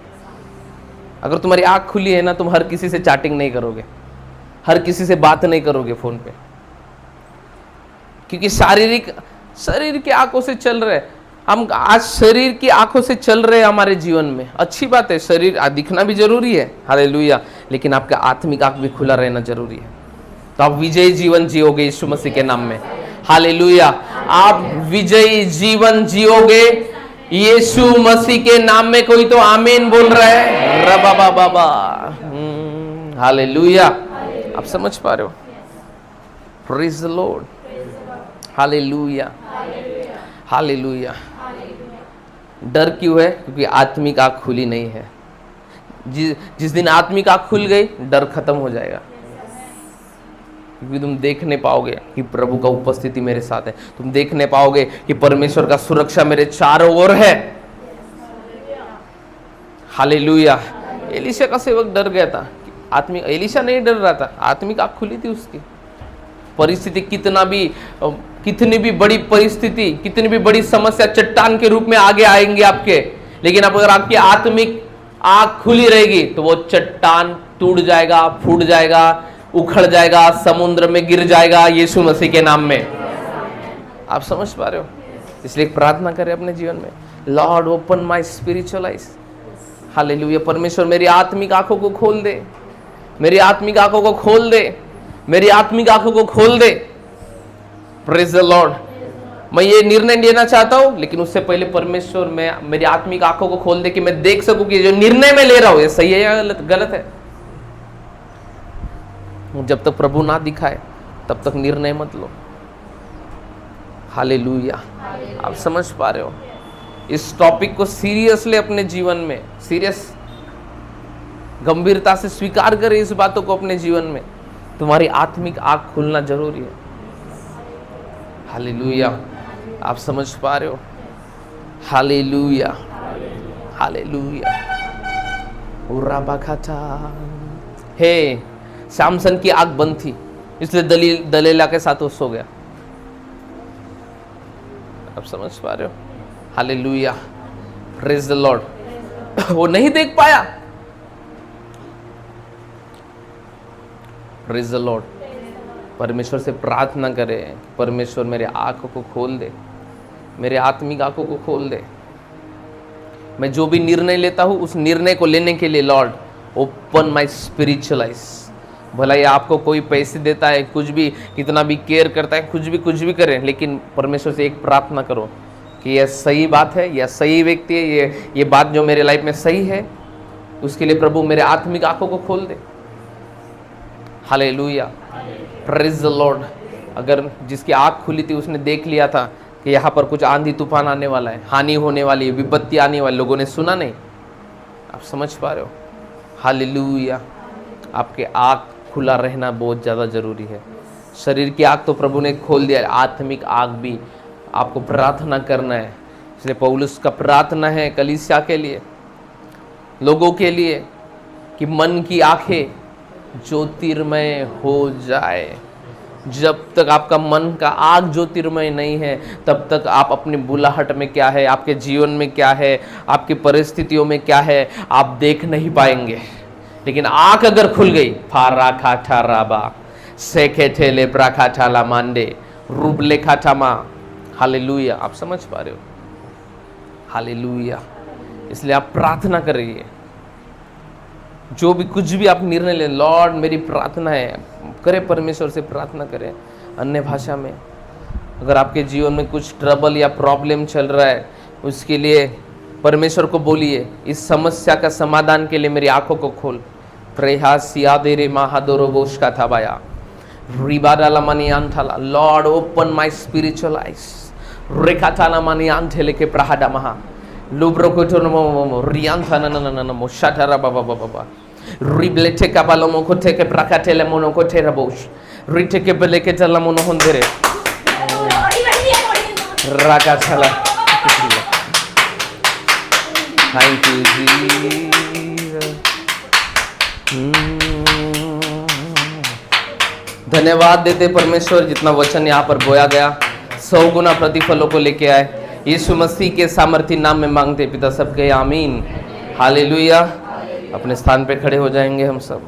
अगर तुम्हारी आंख खुली है ना, तुम हर किसी से चैटिंग नहीं करोगे, हर किसी से बात नहीं करोगे फोन पे, क्योंकि शरीर की आंखों से चल रहे। हम आज शरीर की आंखों से चल रहे हैं हमारे जीवन में। अच्छी बात है, शरीर दिखना भी जरूरी है, हालेलुया, लेकिन आपका आत्मिक आंख भी खुला रहना जरूरी है। तो आप विजयी जीवन जियोगे यीशु मसीह के नाम में। हालेलुया, आप विजयी जीवन जियोगे यीशु मसीह के नाम में। कोई तो आमीन बोल रहा है? रबा बाबा बा, हालेलुया। आप समझ पा रहे हो? Praise the Lord, hallelujah, hallelujah. डर क्यों है? क्योंकि आत्मिक आंख खुली नहीं है। जिस दिन आत्मिक आंख खुल गई, डर खत्म हो जाएगा। क्योंकि तुम देखने पाओगे कि प्रभु का उपस्थिति मेरे साथ है। तुम देखने पाओगे कि परमेश्वर का सुरक्षा मेरे चारों ओर है। हालेलुया। एलीशा का सेवक डर गया था। आत्मिक एलीशा नहीं डर रहा था, आत्मिक आंख खुली थी उसकी। परिस्थिति कितनी भी बड़ी परिस्थिति, कितनी भी बड़ी समस्या चट्टान के रूप में आगे आएंगे आपके, लेकिन अगर आपकी आत्मिक आंख खुली रहेगी तो वो चट्टान टूट जाएगा, फूट जाएगा, उखड़ जाएगा, समुद्र में गिर जाएगा यीशु मसीह के नाम में। आप समझ पा रहे हो? इसलिए प्रार्थना करें अपने जीवन में, Lord open my spiritual eyes. Hallelujah. परमेश्वर मेरी आत्मिक आंखों को खोल दे, मेरी आत्मिक आंखों को खोल दे, मेरी आत्मिक आंखों को खोल दे। Praise the Lord. मैं ये निर्णय लेना चाहता हूं, लेकिन उससे पहले परमेश्वर में मेरी आत्मिक आंखों को खोल दे कि मैं देख सकूं कि जो निर्णय मैं ले रहा हूं ये सही है या गलत है। जब तक प्रभु ना दिखाए तब तक निर्णय मत लो। हालेलुया। आप समझ पा रहे हो? इस टॉपिक को सीरियसली अपने जीवन में गंभीरता से स्वीकार करें इस बातों को अपने जीवन में। तुम्हारी आत्मिक आंख खुलना जरूरी है। हालेलुया। आप समझ पा रहे हो? Hallelujah, hallelujah. हे, शामसन की आंख बंद थी, इसलिए दलीला के साथ वो सो गया। आप समझ पा रहे हो? Hallelujah, praise the Lord. वो नहीं देख पाया। Praise the Lord. परमेश्वर से प्रार्थना करें, परमेश्वर मेरे आंखों को खोल दे, मेरे आत्मिक आंखों को खोल दे। मैं जो भी निर्णय लेता हूं उस निर्णय को लेने के लिए Lord open my spiritual eyes. भला ये आपको कोई पैसे देता है, कुछ भी, कितना भी केयर करता है, कुछ भी करे, लेकिन परमेश्वर से एक प्रार्थना करो कि यह सही बात है, यह सही व्यक्ति है, ये बात जो मेरे लाइफ में सही है, उसके लिए प्रभु मेरे आत्मिक आंखों को खोल दे। Hallelujah, praise the Lord. अगर जिसकी आंख खुली थी उसने देख लिया था कि यहाँ पर कुछ आंधी तूफान आने वाला है, हानि होने वाली है, विपत्ति आने वाली, लोगों ने सुना नहीं। आप समझ पा रहे हो? हालेलुया। आपके आंख खुला रहना बहुत ज़्यादा ज़रूरी है। शरीर की आग तो प्रभु ने खोल दिया, आत्मिक आग भी आपको प्रार्थना करना है। इसलिए पौलुस का प्रार्थना है कलीसिया के लिए, लोगों के लिए, कि मन की आंखें ज्योतिर्मय हो जाए। जब तक आपका मन का आग ज्योतिर्मय नहीं है, तब तक आप अपनी बुलाहट में क्या है, आपके जीवन में क्या है, आपकी परिस्थितियों में क्या है, आप देख नहीं पाएंगे। लेकिन आंख अगर खुल गई, फारा खाठा राबा सेखे ठेले प्राखा ठाला मांडे रूप लेखा ठामा, हालेलुया। आप समझ पा रहे हो? हालेलुया। इसलिए आप प्रार्थना करिए, जो भी कुछ भी आप निर्णय लें, लॉर्ड मेरी प्रार्थना है, करें, परमेश्वर से प्रार्थना करें अन्य भाषा में। अगर आपके जीवन में कुछ ट्रबल या प्रॉब्लम चल रहा है, उसके लिए परमेश्वर को बोलिए, इस समस्या का समाधान के लिए मेरी आंखों को खोल। प्रेहासिया देरे महादोरो बोश का था बाया रिबाडाला मनी आंथाला, Lord open my spiritual eyes रेखाताना मनी आंथेले के प्रहाडा महा लुब्रो को तो नमो रियांथा नमो शाटारा बाबा बाबा रिब्लेटे का बालोमो को टेके प्रकाटेले मोनो को तेराबोश रिटे के बले के तला मोनो होंदेरे राका चला। Thank you Jesus. धन्यवाद देते परमेश्वर, जितना वचन यहाँ पर बोया गया 100 गुना प्रतिफलों को लेके आए। यीशु मसीह के सामर्थी नाम में मांगते पिता, सबके आमीन, हालेलुया। अपने स्थान पे खड़े हो जाएंगे हम सब।